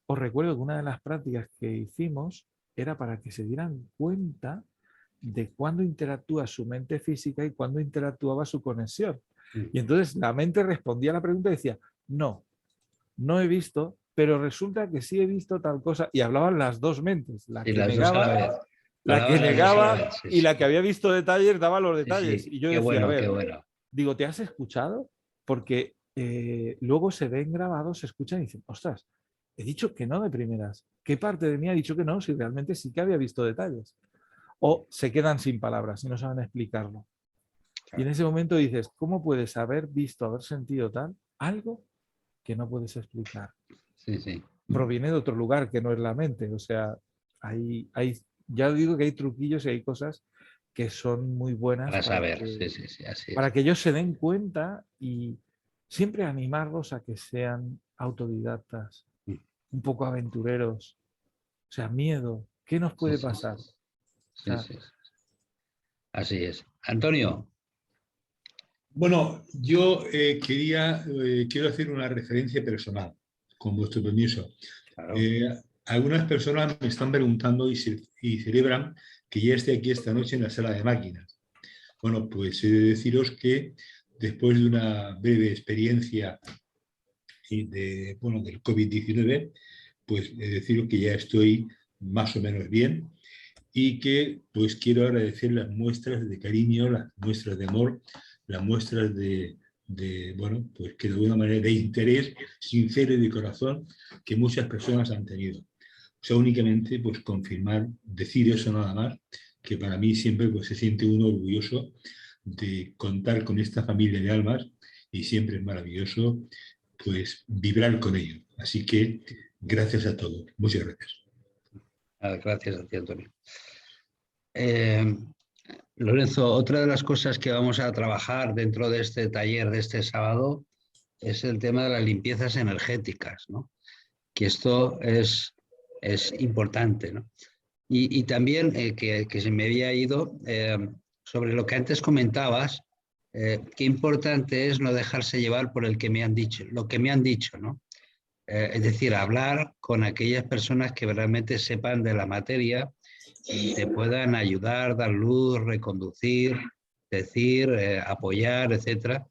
os recuerdo que una de las prácticas que hicimos era para que se dieran cuenta de cuándo interactúa su mente física y cuándo interactuaba su conexión. Y entonces la mente respondía a la pregunta y decía, no, no he visto, pero resulta que sí he visto tal cosa. Y hablaban las dos mentes, la Y que las dos a la negaba, vez. la que Hablaban las dos a la negaba vez. Sí, y sí. la que había visto detalles daba los Sí, detalles. sí. Y yo Qué decía, a bueno, qué ver, bueno. digo, ¿te has escuchado? Porque luego se ven grabados, se escuchan y dicen, ostras, he dicho que no de primeras. ¿Qué parte de mí ha dicho que no? Si realmente sí que había visto detalles. O se quedan sin palabras y no saben explicarlo. Y en ese momento dices, ¿cómo puedes haber visto, haber sentido tal algo que no puedes explicar? Sí, sí. Proviene de otro lugar que no es la mente. O sea, ya digo que hay truquillos y hay cosas que son muy buenas Para saber. Sí, sí, sí. Así es. para que ellos se den cuenta y siempre animarlos a que sean autodidactas, un poco aventureros. O sea, miedo. ¿Qué nos Sí, puede sí, pasar? O sí, sea, sí. Así es. Antonio. Bueno, yo quiero hacer una referencia personal, con vuestro permiso. Claro. Eh, Algunas personas me están preguntando y celebran que ya esté aquí esta noche en la sala de máquinas. Bueno, pues he de deciros que después de una breve experiencia del COVID-19, pues he de deciros que ya estoy más o menos bien y que pues quiero agradecer las muestras de cariño, las muestras de amor, las muestras bueno, pues que de alguna manera de interés sincero y de corazón que muchas personas han tenido. O sea, únicamente pues confirmar, decir eso nada más, que para mí siempre pues se siente uno orgulloso de contar con esta familia de almas y siempre es maravilloso pues vibrar con ellos. Así que gracias a todos. Muchas gracias. Gracias a ti, Antonio. Eh, Lorenzo, otra de las cosas que vamos a trabajar dentro de este taller de este sábado es el tema de las limpiezas energéticas, ¿no? Que esto es importante, ¿no? Y también que se me había ido sobre lo que antes comentabas, qué importante es no dejarse llevar por el que me han dicho, lo que me han dicho, ¿no? Es decir, hablar con aquellas personas que realmente sepan de la materia y te puedan ayudar, dar luz, reconducir, decir, apoyar, etcétera,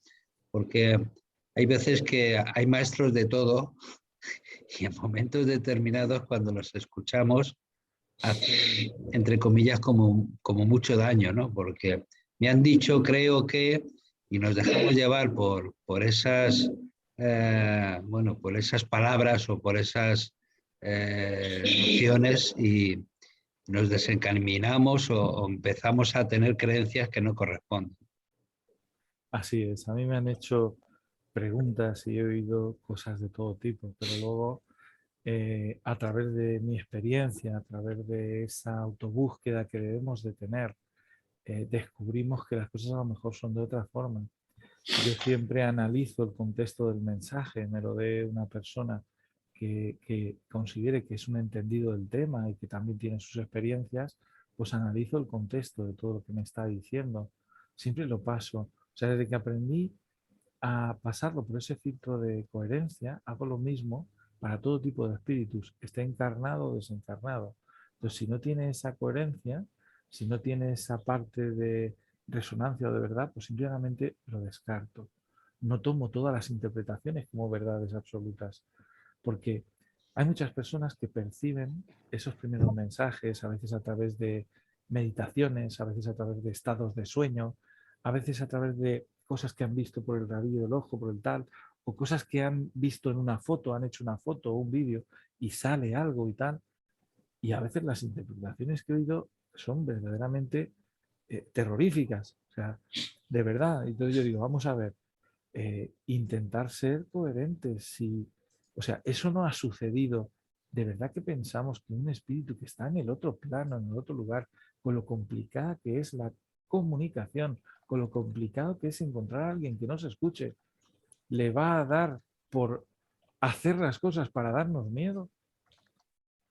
porque hay veces que hay maestros de todo y en momentos determinados cuando los escuchamos hacen, entre comillas, como mucho daño, ¿no? Porque me han dicho, creo que, y nos dejamos llevar por esas, bueno, por esas palabras o por esas nociones y nos desencaminamos o empezamos a tener creencias que no corresponden. así es. A mí me han hecho preguntas y he oído cosas de todo tipo, pero luego a través de mi experiencia, a través de esa autobúsqueda que debemos de tener, descubrimos que las cosas a lo mejor son de otra forma. Yo siempre analizo el contexto del mensaje, me lo dé una persona que considere que es un entendido del tema y que también tiene sus experiencias, pues analizo el contexto de todo lo que me está diciendo. Siempre lo paso. O sea, desde que aprendí a pasarlo por ese filtro de coherencia, hago lo mismo para todo tipo de espíritus, esté encarnado o desencarnado. Entonces, si no tiene esa coherencia, si no tiene esa parte de resonancia o de verdad, pues simplemente lo descarto. No tomo todas las interpretaciones como verdades absolutas, porque hay muchas personas que perciben esos primeros mensajes, a veces a través de meditaciones, a veces a través de estados de sueño, a veces a través de cosas que han visto por el rabillo del ojo, por el tal, o cosas que han visto en una foto, han hecho una foto o un vídeo y sale algo y tal. Y a veces las interpretaciones que he oído son verdaderamente terroríficas. O sea, de verdad. Entonces yo digo, vamos a ver, intentar ser coherentes. Si, o sea, eso no ha sucedido. ¿De verdad que pensamos que un espíritu que está en el otro plano, en el otro lugar, con lo complicada que es la comunicación, con lo complicado que es encontrar a alguien que nos escuche, le va a dar por hacer las cosas para darnos miedo?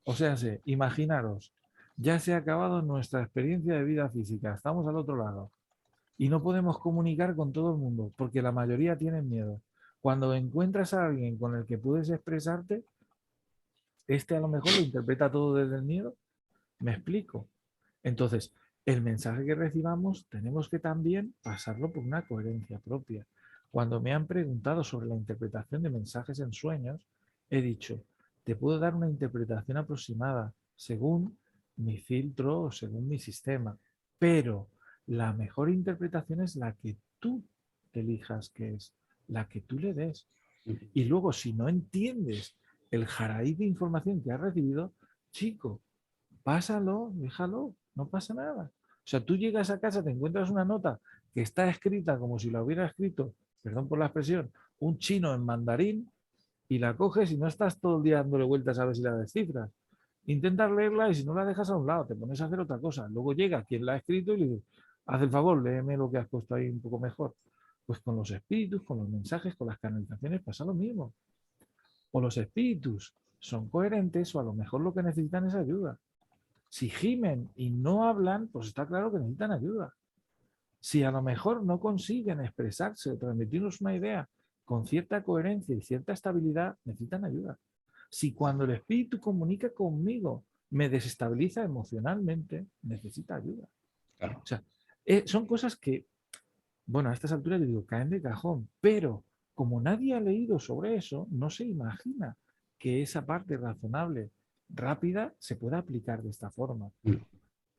O sea, imaginaros, ya se ha acabado nuestra experiencia de vida física, estamos al otro lado y no podemos comunicar con todo el mundo porque la mayoría tienen miedo. Cuando encuentras a alguien con el que puedes expresarte, este a lo mejor lo interpreta todo desde el miedo. ¿Me explico? Entonces, el mensaje que recibamos tenemos que también pasarlo por una coherencia propia. Cuando me han preguntado sobre la interpretación de mensajes en sueños, he dicho, te puedo dar una interpretación aproximada según mi filtro o según mi sistema, pero la mejor interpretación es la que tú elijas que es, la que tú le des. Y luego, si no entiendes el jaraí de información que has recibido, chico, pásalo, déjalo, no pasa nada. O sea, tú llegas a casa, te encuentras una nota que está escrita como si la hubiera escrito, perdón por la expresión, un chino en mandarín, y la coges y no estás todo el día dándole vueltas a ver si la descifras. Intentas leerla y si no la dejas a un lado, te pones a hacer otra cosa. Luego llega quien la ha escrito y le dice, haz el favor, léeme lo que has puesto ahí un poco mejor. Pues con los espíritus, con los mensajes, con las canalizaciones pasa lo mismo. O los espíritus son coherentes o a lo mejor lo que necesitan es ayuda. Si gimen y no hablan, pues está claro que necesitan ayuda. Si a lo mejor no consiguen expresarse o transmitirnos una idea con cierta coherencia y cierta estabilidad, necesitan ayuda. Si cuando el espíritu comunica conmigo me desestabiliza emocionalmente, necesita ayuda. Claro. O sea, son cosas que, bueno, a estas alturas yo digo, caen de cajón, pero como nadie ha leído sobre eso, no se imagina que esa parte razonable, rápida, se pueda aplicar de esta forma.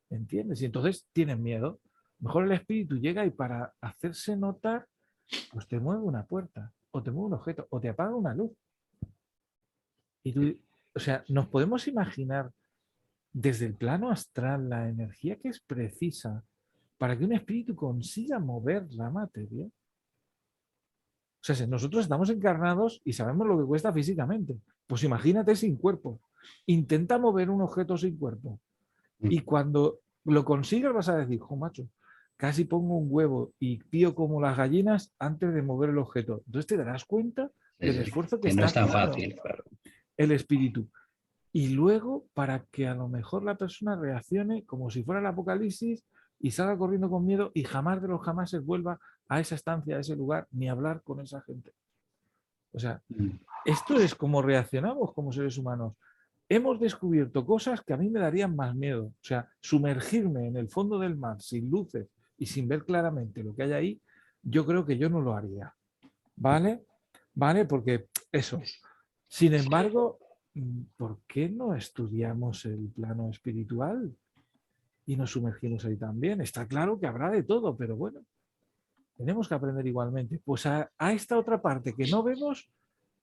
¿Entiendes? Y entonces tienen miedo. Mejor el espíritu llega y para hacerse notar, pues te mueve una puerta, o te mueve un objeto, o te apaga una luz. Y tú, o sea, nos podemos imaginar desde el plano astral la energía que es precisa para que un espíritu consiga mover la materia. O sea, si nosotros estamos encarnados y sabemos lo que cuesta físicamente, pues imagínate sin cuerpo. Intenta mover un objeto sin cuerpo. Y cuando lo consigas vas a decir, jo, macho, casi pongo un huevo y pío como las gallinas antes de mover el objeto. Entonces te darás cuenta del esfuerzo que no está es tan haciendo fácil, claro. el espíritu. Y luego, para que a lo mejor la persona reaccione como si fuera el apocalipsis y salga corriendo con miedo y jamás de los jamases vuelva a esa estancia, a ese lugar, ni hablar con esa gente. O sea, esto es como reaccionamos como seres humanos. Hemos descubierto cosas que a mí me darían más miedo. O sea, sumergirme en el fondo del mar sin luces y sin ver claramente lo que hay ahí, yo creo que yo no lo haría. ¿Vale? ¿Vale? Porque eso. Sin embargo, ¿por qué no estudiamos el plano espiritual y nos sumergimos ahí también? Está claro que habrá de todo, pero bueno, tenemos que aprender igualmente. Pues a esta otra parte que no vemos,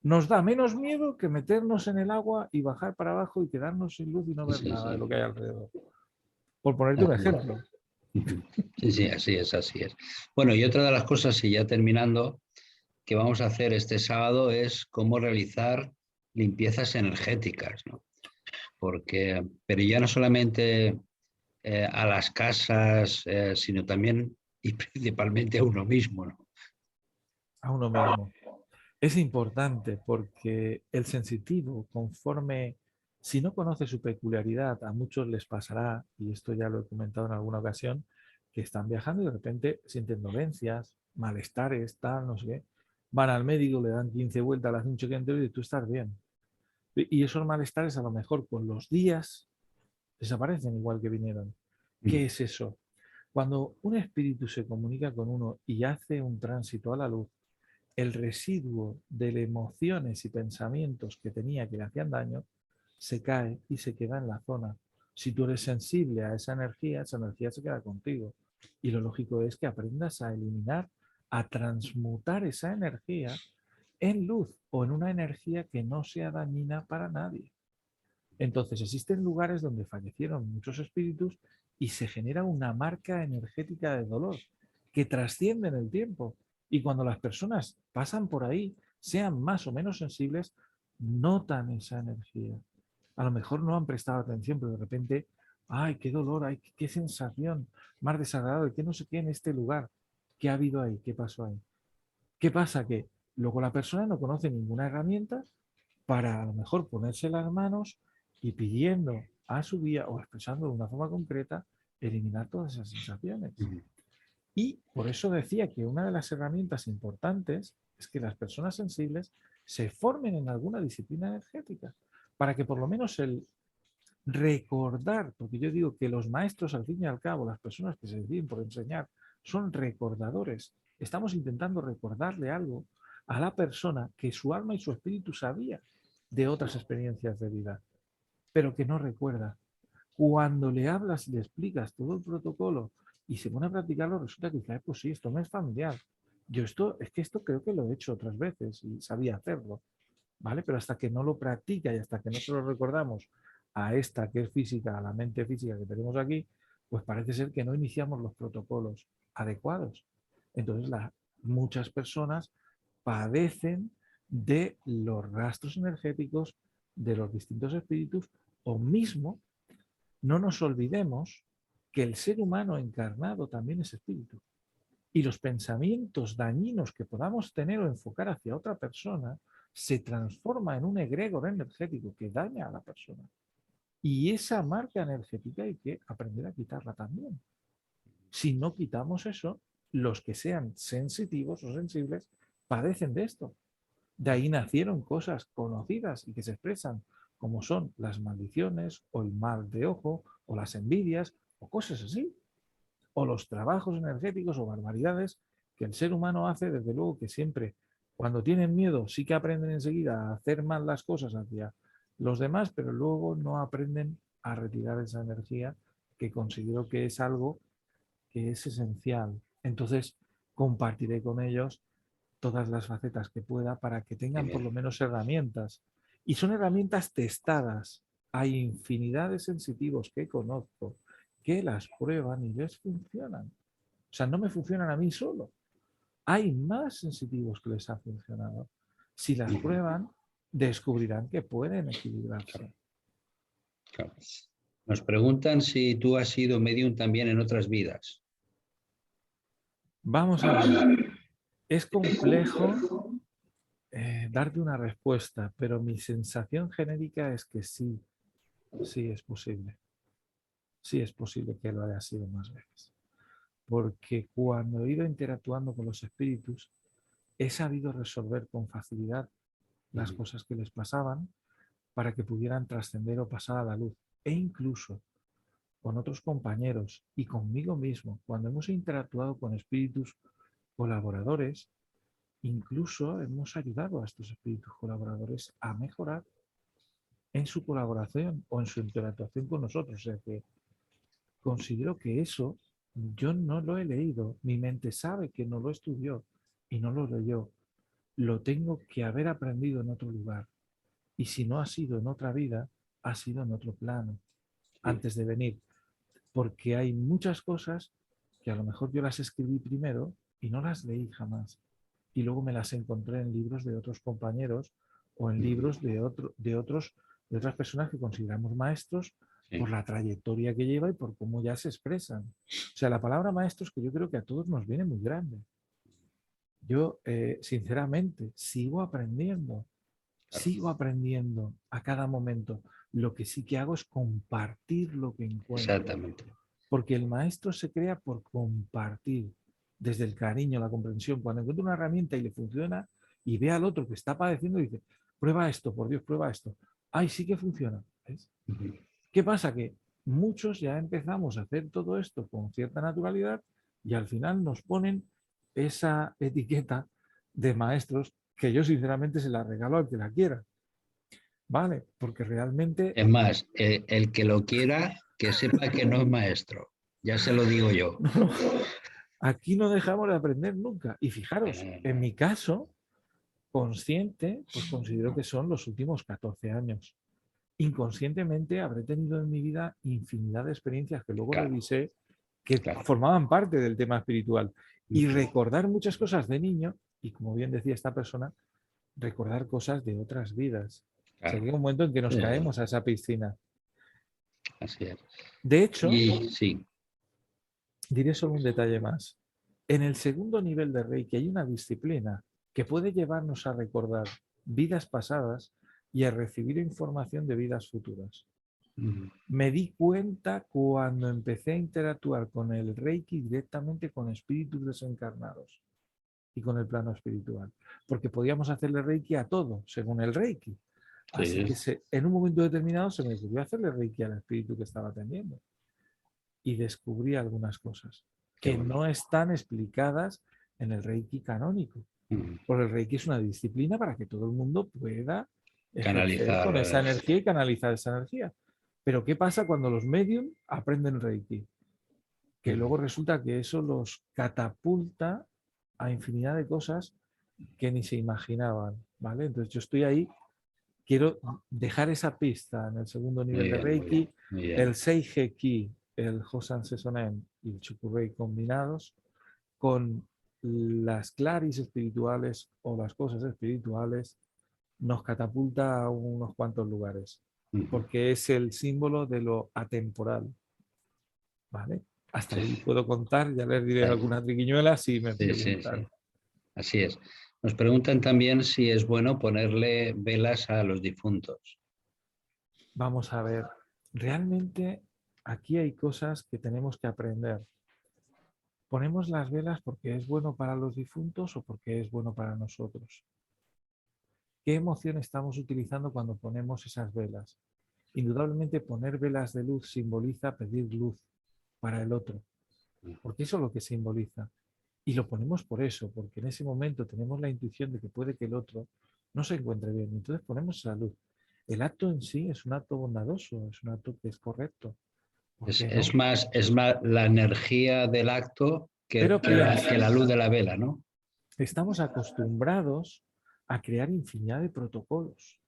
nos da menos miedo que meternos en el agua y bajar para abajo y quedarnos sin luz y no ver Sí, nada de sí. lo que hay alrededor. Por ponerte un ejemplo. Sí, sí, así es, así es. Bueno, y otra de las cosas, y ya terminando, que vamos a hacer este sábado es cómo realizar limpiezas energéticas, ¿no? Porque, pero ya no solamente a las casas, sino también y principalmente a uno mismo, ¿no? A uno mismo. Es importante porque el sensitivo, conforme, si no conoce su peculiaridad, a muchos les pasará, y esto ya lo he comentado en alguna ocasión, que están viajando y de repente sienten dolencias, malestares, tal, no sé qué. Van al médico, le dan 15 vueltas, le hacen un chequeo entero y tú estás bien. Y esos malestares a lo mejor con los días desaparecen igual que vinieron. ¿Qué es eso? Cuando un espíritu se comunica con uno y hace un tránsito a la luz, el residuo de emociones y pensamientos que tenía que le hacían daño se cae y se queda en la zona. Si tú eres sensible a esa energía se queda contigo. Y lo lógico es que aprendas a eliminar, a transmutar esa energía en luz o en una energía que no sea dañina para nadie. Entonces existen lugares donde fallecieron muchos espíritus y se genera una marca energética de dolor que trasciende en el tiempo. Y cuando las personas pasan por ahí, sean más o menos sensibles, notan esa energía. A lo mejor no han prestado atención, pero de repente, ay, qué dolor, ay, qué sensación más desagradable, qué no sé qué en este lugar. ¿Qué ha habido ahí? ¿Qué pasó ahí? ¿Qué pasa? Que luego la persona no conoce ninguna herramienta para a lo mejor ponerse las manos y pidiendo a su día o expresando de una forma concreta, eliminar todas esas sensaciones. Y por eso decía que una de las herramientas importantes es que las personas sensibles se formen en alguna disciplina energética, para que por lo menos el recordar, porque yo digo que los maestros, al fin y al cabo, las personas que se deciden por enseñar, son recordadores. Estamos intentando recordarle algo a la persona que su alma y su espíritu sabía de otras experiencias de vida, pero que no recuerda. Cuando le hablas y le explicas todo el protocolo y se pone a practicarlo, resulta que dice, pues sí, esto me es familiar. Yo esto creo que lo he hecho otras veces y sabía hacerlo, ¿vale? Pero hasta que no lo practica y hasta que no se lo recordamos a esta que es física, a la mente física que tenemos aquí, pues parece ser que no iniciamos los protocolos adecuados. Entonces, muchas personas padecen de los rastros energéticos de los distintos espíritus, o mismo, no nos olvidemos que el ser humano encarnado también es espíritu. Y los pensamientos dañinos que podamos tener o enfocar hacia otra persona se transforma en un egregor energético que daña a la persona. Y esa marca energética hay que aprender a quitarla también. Si no quitamos eso, los que sean sensitivos o sensibles padecen de esto. De ahí nacieron cosas conocidas y que se expresan, como son las maldiciones o el mal de ojo o las envidias o cosas así. O los trabajos energéticos o barbaridades que el ser humano hace, desde luego que siempre, cuando tienen miedo, sí que aprenden enseguida a hacer mal las cosas hacia los demás, pero luego no aprenden a retirar esa energía, que considero que es algo que es esencial. Entonces, compartiré con ellos todas las facetas que pueda para que tengan por lo menos herramientas. Y son herramientas testadas. Hay infinidad de sensitivos que conozco que las prueban y les funcionan. O sea, no me funcionan a mí solo. Hay más sensitivos que les ha funcionado. Si las prueban, descubrirán que pueden equilibrarse. Claro. Nos preguntan si tú has sido medium también en otras vidas. Vamos a ver. Es complejo darte una respuesta, pero mi sensación genérica es que sí, sí es posible. Sí es posible que lo haya sido más veces. Porque cuando he ido interactuando con los espíritus, he sabido resolver con facilidad las cosas que les pasaban para que pudieran trascender o pasar a la luz. E incluso con otros compañeros y conmigo mismo, cuando hemos interactuado con espíritus colaboradores, incluso hemos ayudado a estos espíritus colaboradores a mejorar en su colaboración o en su interactuación con nosotros. O sea que considero que eso yo no lo he leído. Mi mente sabe que no lo estudió y no lo leyó. Lo tengo que haber aprendido en otro lugar. Y si no ha sido en otra vida, ha sido en otro plano, antes de venir. Porque hay muchas cosas que a lo mejor yo las escribí primero y no las leí jamás. Y luego me las encontré en libros de otros compañeros o en libros de otras personas que consideramos maestros por la trayectoria que lleva y por cómo ya se expresan. O sea, la palabra maestro es que yo creo que a todos nos viene muy grande. Yo, sinceramente, sigo aprendiendo a cada momento. Lo que sí que hago es compartir lo que encuentro. Exactamente. Porque el maestro se crea por compartir, desde el cariño, la comprensión. Cuando encuentra una herramienta y le funciona y ve al otro que está padeciendo y dice, prueba esto, por Dios, prueba esto. Ay, sí que funciona. ¿Ves? ¿Qué pasa? Que muchos ya empezamos a hacer todo esto con cierta naturalidad y al final nos ponen esa etiqueta de maestros que yo sinceramente se la regalo al que la quiera. ¿Vale? Porque realmente... Es más, el que lo quiera, que sepa que no es maestro. Ya se lo digo yo. No, aquí no dejamos de aprender nunca. Y fijaros, en mi caso, consciente, pues considero que son los últimos 14 años. Inconscientemente habré tenido en mi vida infinidad de experiencias que luego revisé que formaban parte del tema espiritual. Y recordar muchas cosas de niño, y como bien decía esta persona, recordar cosas de otras vidas. O sea, llega un momento en que nos caemos a esa piscina. Así es. De hecho, sí. Diré solo un detalle más. En el segundo nivel de Reiki hay una disciplina que puede llevarnos a recordar vidas pasadas y a recibir información de vidas futuras. Me di cuenta cuando empecé a interactuar con el Reiki directamente con espíritus desencarnados y con el plano espiritual, porque podíamos hacerle Reiki a todo, según el Reiki. Así que en un momento determinado se me ocurrió hacerle Reiki al espíritu que estaba atendiendo y descubrí algunas cosas que no están explicadas en el Reiki canónico, porque el Reiki es una disciplina para que todo el mundo pueda ejercer con esa energía y canalizar esa energía. Pero ¿qué pasa cuando los medium aprenden Reiki? Que luego resulta que eso los catapulta a infinidad de cosas que ni se imaginaban, ¿vale? Entonces yo estoy ahí, quiero dejar esa pista en el segundo nivel de Reiki, el Seiheki, el Hosan Sesonen y el Chukurei combinados con las claris espirituales o las cosas espirituales, nos catapulta a unos cuantos lugares, porque es el símbolo de lo atemporal, ¿vale? Hasta ahí puedo contar, ya les diré algunas triquiñuelas si me preguntan. Sí. Así es. Nos preguntan también si es bueno ponerle velas a los difuntos. Vamos a ver, realmente aquí hay cosas que tenemos que aprender. ¿Ponemos las velas porque es bueno para los difuntos o porque es bueno para nosotros? ¿Qué emoción estamos utilizando cuando ponemos esas velas? Indudablemente poner velas de luz simboliza pedir luz para el otro, porque eso es lo que simboliza. Y lo ponemos por eso, porque en ese momento tenemos la intuición de que puede que el otro no se encuentre bien. Entonces ponemos esa luz. El acto en sí es un acto bondadoso, es un acto que es correcto. Es más la energía del acto que la luz de la vela, ¿no? Estamos acostumbrados a crear infinidad de protocolos.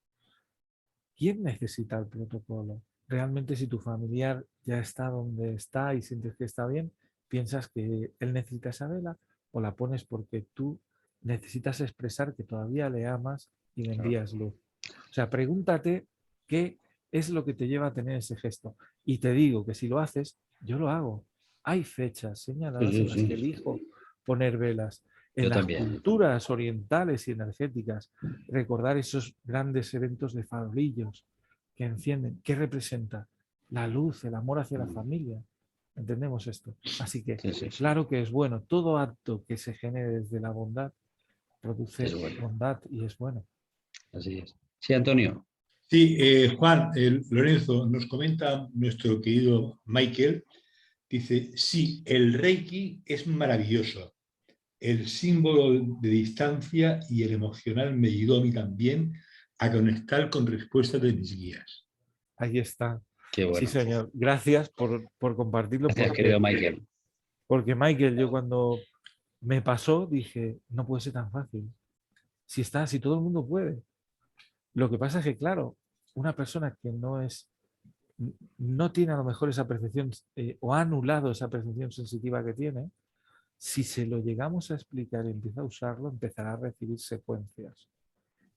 ¿Quién necesita el protocolo? Realmente si tu familiar ya está donde está y sientes que está bien, piensas que él necesita esa vela o la pones porque tú necesitas expresar que todavía le amas y le envías luz. O sea, pregúntate qué es lo que te lleva a tener ese gesto. Y te digo que si lo haces, yo lo hago. Hay fechas señaladas en las que elijo poner velas. En las culturas orientales y energéticas, recordar esos grandes eventos de farolillos que encienden. ¿Qué representa? La luz, el amor hacia la familia. ¿Entendemos esto? Así que, claro que es bueno. Todo acto que se genere desde la bondad produce bondad y es bueno. Así es. Sí, Antonio. Sí, Juan, Lorenzo, nos comenta nuestro querido Michael, dice, sí, el Reiki es maravilloso. El símbolo de distancia y el emocional me ayudó a mí también a conectar con respuestas de mis guías. Ahí está. Qué bueno. Sí, señor. Gracias por compartirlo. Gracias, querido Michael. Porque Michael, yo cuando me pasó dije, no puede ser tan fácil. Si todo el mundo puede. Lo que pasa es que, claro, una persona que no tiene a lo mejor esa percepción o ha anulado esa percepción sensitiva que tiene, si se lo llegamos a explicar y empieza a usarlo, empezará a recibir secuencias.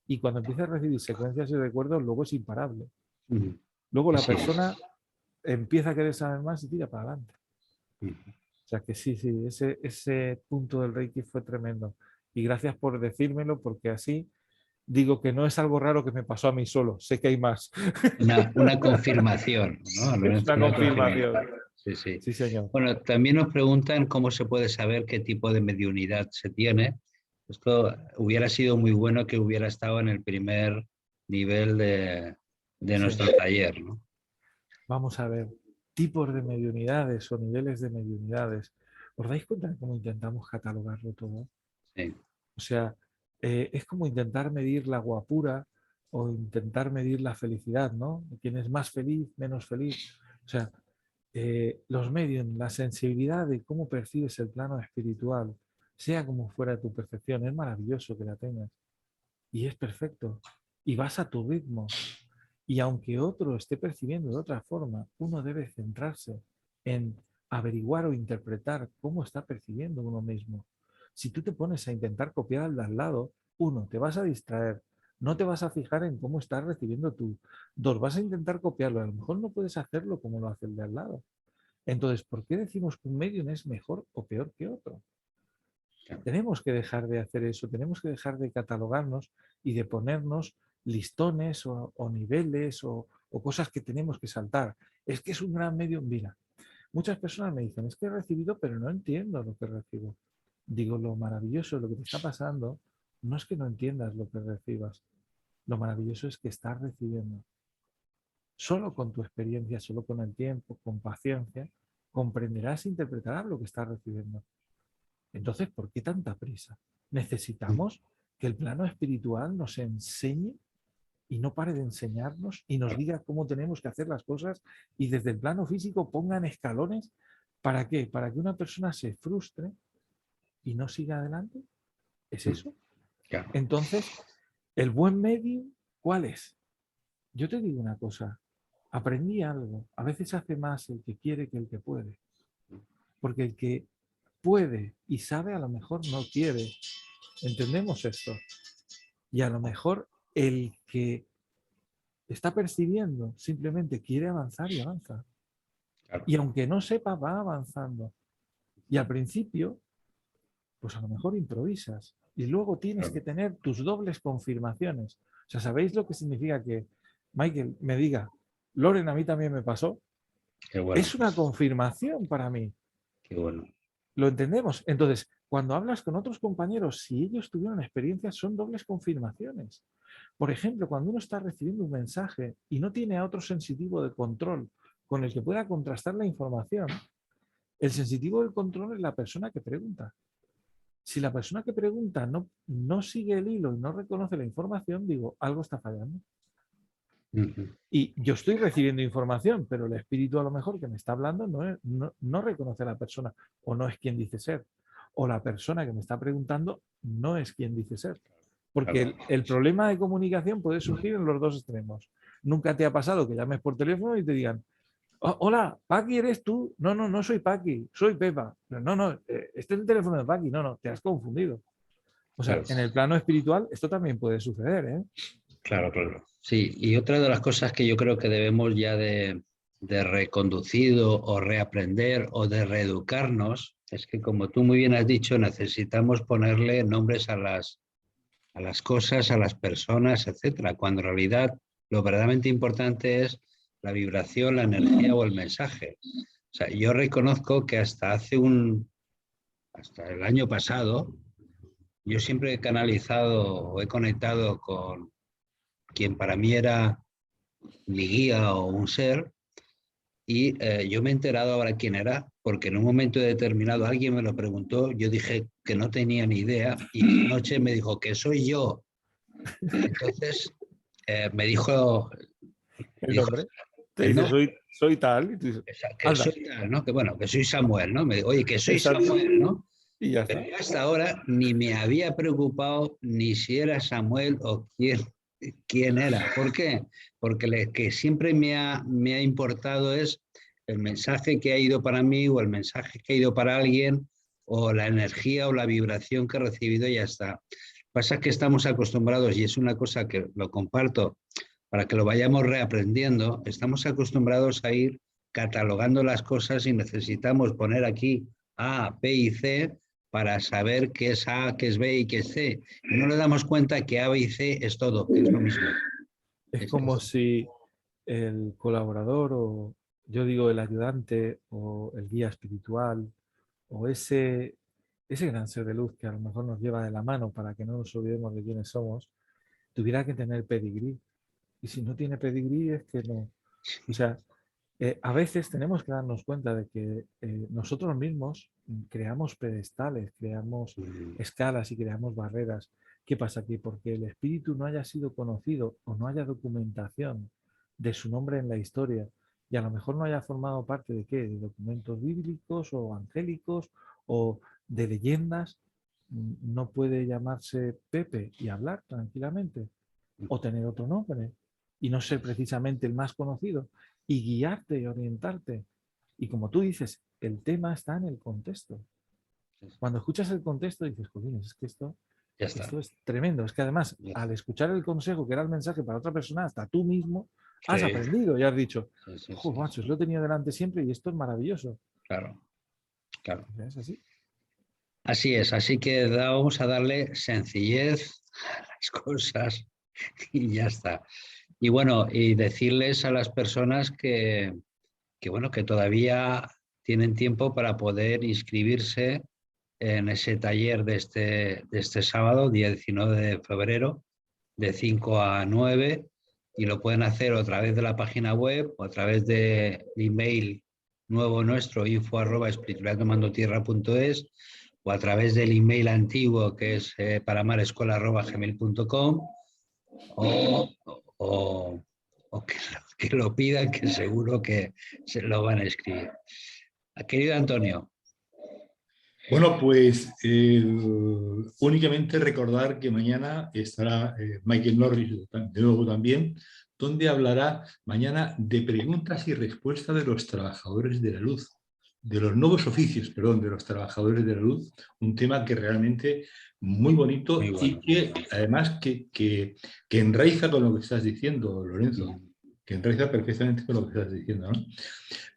Y cuando empieza a recibir secuencias y recuerdos, luego es imparable. Luego la persona empieza a querer saber más y tira para adelante. O sea que sí, ese punto del Reiki fue tremendo. Y gracias por decírmelo, porque así digo que no es algo raro que me pasó a mí solo, sé que hay más. Una confirmación, ¿no? Es una confirmación. Sí. Sí, señor. Bueno, también nos preguntan cómo se puede saber qué tipo de mediunidad se tiene. Esto hubiera sido muy bueno que hubiera estado en el primer nivel de nuestro taller, ¿no? Vamos a ver, tipos de mediunidades o niveles de mediunidades. ¿Os dais cuenta de cómo intentamos catalogarlo todo? Sí. O sea, es como intentar medir la guapura o intentar medir la felicidad, ¿no? ¿Quién es más feliz, menos feliz? O sea, los medios, la sensibilidad de cómo percibes el plano espiritual, sea como fuera tu percepción, es maravilloso que la tengas. Y es perfecto. Y vas a tu ritmo. Y aunque otro esté percibiendo de otra forma, uno debe centrarse en averiguar o interpretar cómo está percibiendo uno mismo. Si tú te pones a intentar copiar al de al lado, uno, te vas a distraer, no te vas a fijar en cómo estás recibiendo tú. Dos, vas a intentar copiarlo, a lo mejor no puedes hacerlo como lo hace el de al lado. Entonces, ¿por qué decimos que un medium es mejor o peor que otro? Tenemos que dejar de hacer eso, tenemos que dejar de catalogarnos y de ponernos listones o niveles o o cosas que tenemos que saltar. Es que es un gran medio. Mira, muchas personas me dicen, es que he recibido, pero no entiendo lo que recibo. Digo, lo maravilloso, lo que te está pasando, no es que no entiendas lo que recibas. Lo maravilloso es que estás recibiendo. Solo con tu experiencia, solo con el tiempo, con paciencia, comprenderás e interpretarás lo que estás recibiendo. Entonces, ¿por qué tanta prisa? Necesitamos que el plano espiritual nos enseñe y no pare de enseñarnos y nos diga cómo tenemos que hacer las cosas y desde el plano físico pongan escalones. ¿Para qué? Para que una persona se frustre y no siga adelante. ¿Es eso? Claro. Entonces, el buen medio, ¿cuál es? Yo te digo una cosa, aprendí algo. A veces hace más el que quiere que el que puede. Porque el que puede y sabe a lo mejor no quiere. ¿Entendemos esto? Y a lo mejor el que está percibiendo simplemente quiere avanzar y avanza. Claro. Y aunque no sepa, va avanzando. Y al principio, pues a lo mejor improvisas. Y luego tienes que tener tus dobles confirmaciones. O sea, ¿sabéis lo que significa que Michael me diga, Loren, a mí también me pasó? Qué bueno. Es una confirmación para mí. Qué bueno. ¿Lo entendemos? Entonces, cuando hablas con otros compañeros, si ellos tuvieron experiencias, son dobles confirmaciones. Por ejemplo, cuando uno está recibiendo un mensaje y no tiene a otro sensitivo de control con el que pueda contrastar la información, el sensitivo del control es la persona que pregunta. Si la persona que pregunta no sigue el hilo y no reconoce la información, digo, algo está fallando. Y yo estoy recibiendo información, pero el espíritu a lo mejor que me está hablando no reconoce a la persona o no es quien dice ser. O la persona que me está preguntando no es quien dice ser. Porque el problema de comunicación puede surgir en los dos extremos. Nunca te ha pasado que llames por teléfono y te digan, oh, hola, Paqui, ¿eres tú? No, no soy Paqui, soy Pepa. No, este es el teléfono de Paqui. No, te has confundido. O sea, en el plano espiritual esto también puede suceder, ¿eh? Claro. Sí, y otra de las cosas que yo creo que debemos ya de reconducido o reaprender o de reeducarnos es que, como tú muy bien has dicho, necesitamos ponerle nombres a las cosas, a las personas, etcétera, cuando en realidad lo verdaderamente importante es la vibración, la energía o el mensaje. O sea, yo reconozco que hasta el año pasado, yo siempre he canalizado o he conectado con quien para mí era mi guía o un ser, y yo me he enterado ahora quién era, porque en un momento determinado alguien me lo preguntó, yo dije que no tenía ni idea, y esa noche me dijo que soy yo. Entonces me dijo... El nombre. Te dice, soy tal, y tú dices, que soy tal, ¿no? Que bueno, que soy Samuel, ¿no? Me digo, oye, que soy exacto. Samuel, ¿no? Y ya Pero está. yo hasta ahora ni me había preocupado ni si era Samuel o quién era. ¿Por qué? Porque lo que siempre me ha importado es el mensaje que ha ido para mí o el mensaje que ha ido para alguien o la energía o la vibración que he recibido y ya está. Pasa que estamos acostumbrados, y es una cosa que lo comparto para que lo vayamos reaprendiendo, estamos acostumbrados a ir catalogando las cosas y necesitamos poner aquí A, B y C para saber qué es A, qué es B y qué es C. Y no le damos cuenta que A, B y C es todo, que es lo mismo. Es como si el colaborador o yo digo el ayudante o el guía espiritual o ese gran ser de luz que a lo mejor nos lleva de la mano para que no nos olvidemos de quiénes somos, tuviera que tener pedigrí. Y si no tiene pedigrí es que no. O sea, a veces tenemos que darnos cuenta de que nosotros mismos creamos pedestales, creamos escalas y creamos barreras. ¿Qué pasa aquí? Porque el espíritu no haya sido conocido o no haya documentación de su nombre en la historia y a lo mejor no haya formado parte de qué, de documentos bíblicos o angélicos o de leyendas, no puede llamarse Pepe y hablar tranquilamente o tener otro nombre y no ser precisamente el más conocido y guiarte y orientarte. Y como tú dices, el tema está en el contexto. Cuando escuchas el contexto dices, jolines, es que esto es tremendo. Es que además, al escuchar el consejo que era el mensaje para otra persona, hasta tú mismo has aprendido y has dicho, ojo, macho, lo he tenido delante siempre y esto es maravilloso. Claro. ¿Es así? Así es, así que vamos a darle sencillez a las cosas y ya está. Y bueno, y decirles a las personas bueno, que todavía tienen tiempo para poder inscribirse en ese taller de este sábado, día 19 de febrero, de 5 a 9, y lo pueden hacer a través de la página web o a través de email nuevo nuestro, info@espiritualtomandotierra.es, o a través del email antiguo, que es paramarescola@gmail.com, o que lo pidan, que seguro que se lo van a escribir. Querido Antonio. Bueno, pues únicamente recordar que mañana estará Michael Norris de nuevo también, donde hablará mañana de preguntas y respuestas de los trabajadores de la luz, de los nuevos oficios, perdón, de los trabajadores de la luz, un tema que realmente muy bonito, Muy bueno. y que además que enraiza con lo que estás diciendo, Lorenzo, que enraiza perfectamente con lo que estás diciendo, ¿no?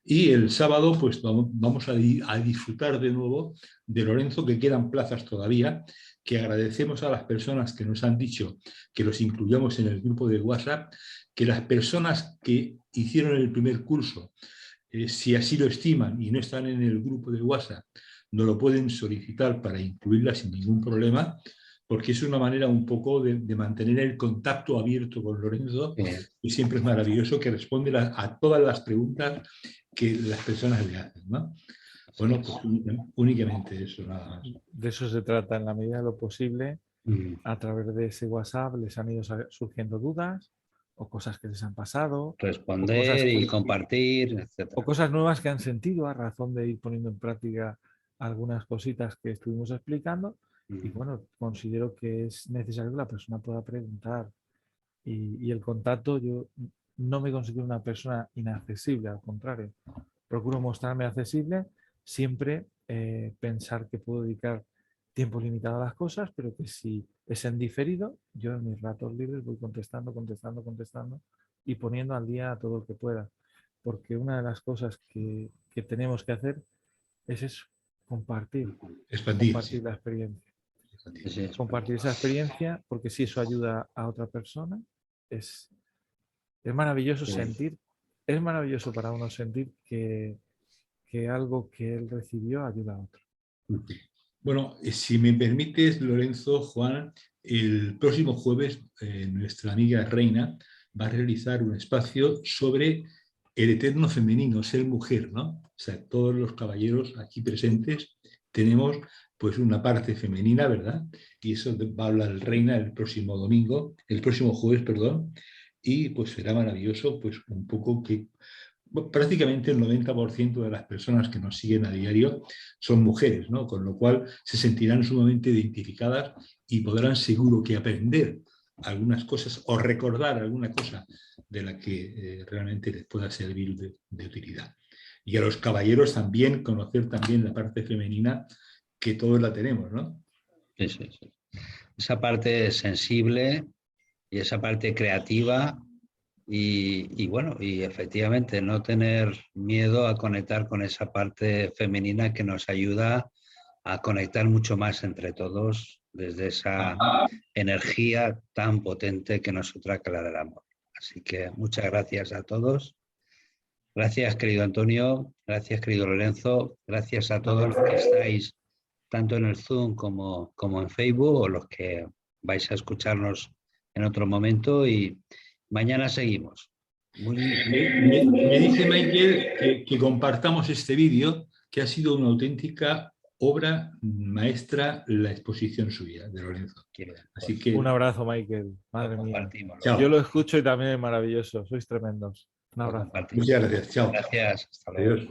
Y el sábado pues vamos a disfrutar de nuevo de Lorenzo, que quedan plazas todavía, que agradecemos a las personas que nos han dicho que los incluyamos en el grupo de WhatsApp, que las personas que hicieron el primer curso, si así lo estiman y no están en el grupo de WhatsApp, nos lo pueden solicitar para incluirlas sin ningún problema, porque es una manera un poco de mantener el contacto abierto con Lorenzo, y siempre es maravilloso que responde a todas las preguntas que las personas le hacen, ¿no? Bueno, pues únicamente eso, nada más. De eso se trata, en la medida de lo posible. A través de ese WhatsApp les han ido surgiendo dudas o cosas que les han pasado. Responder y compartir, etc. O cosas nuevas que han sentido a razón de ir poniendo en práctica algunas cositas que estuvimos explicando. Y bueno, considero que es necesario que la persona pueda preguntar. Y el contacto, yo no me considero una persona inaccesible, al contrario. Procuro mostrarme accesible, siempre pensar que puedo dedicar tiempo limitado a las cosas, pero que si es en diferido, yo en mis ratos libres voy contestando y poniendo al día todo lo que pueda. Porque una de las cosas que tenemos que hacer es eso, compartir Expandir, la experiencia. Sí. Compartir esa experiencia, porque si eso ayuda a otra persona, es maravilloso sentir, es maravilloso para uno sentir que algo que él recibió ayuda a otro. Bueno, si me permites, Lorenzo, Juan, el próximo jueves nuestra amiga Reina va a realizar un espacio sobre el eterno femenino, ser mujer, ¿no? O sea, todos los caballeros aquí presentes tenemos pues una parte femenina, ¿verdad? Y eso va a hablar Reina el próximo jueves, perdón, y pues será maravilloso, pues un poco que prácticamente el 90% de las personas que nos siguen a diario son mujeres, ¿no? Con lo cual se sentirán sumamente identificadas y podrán seguro que aprender algunas cosas o recordar alguna cosa de la que realmente les pueda servir de utilidad. Y a los caballeros también, conocer también la parte femenina, que todos la tenemos, ¿no? Sí, sí, sí. Esa parte sensible y esa parte creativa y bueno, y efectivamente no tener miedo a conectar con esa parte femenina que nos ayuda a conectar mucho más entre todos desde esa energía tan potente que nos otra que la del amor. Así que muchas gracias a todos. Gracias, querido Antonio. Gracias, querido Lorenzo. Gracias a todos los que estáis tanto en el Zoom como en Facebook, o los que vais a escucharnos en otro momento, y mañana seguimos. Me dice Michael que compartamos este vídeo, que ha sido una auténtica obra maestra la exposición suya de Lorenzo. Así que un abrazo, Michael. Madre mía. Chao. Yo lo escucho y también es maravilloso. Sois tremendos. Un abrazo. Muchas gracias. Chao. Gracias. Hasta luego. Adiós.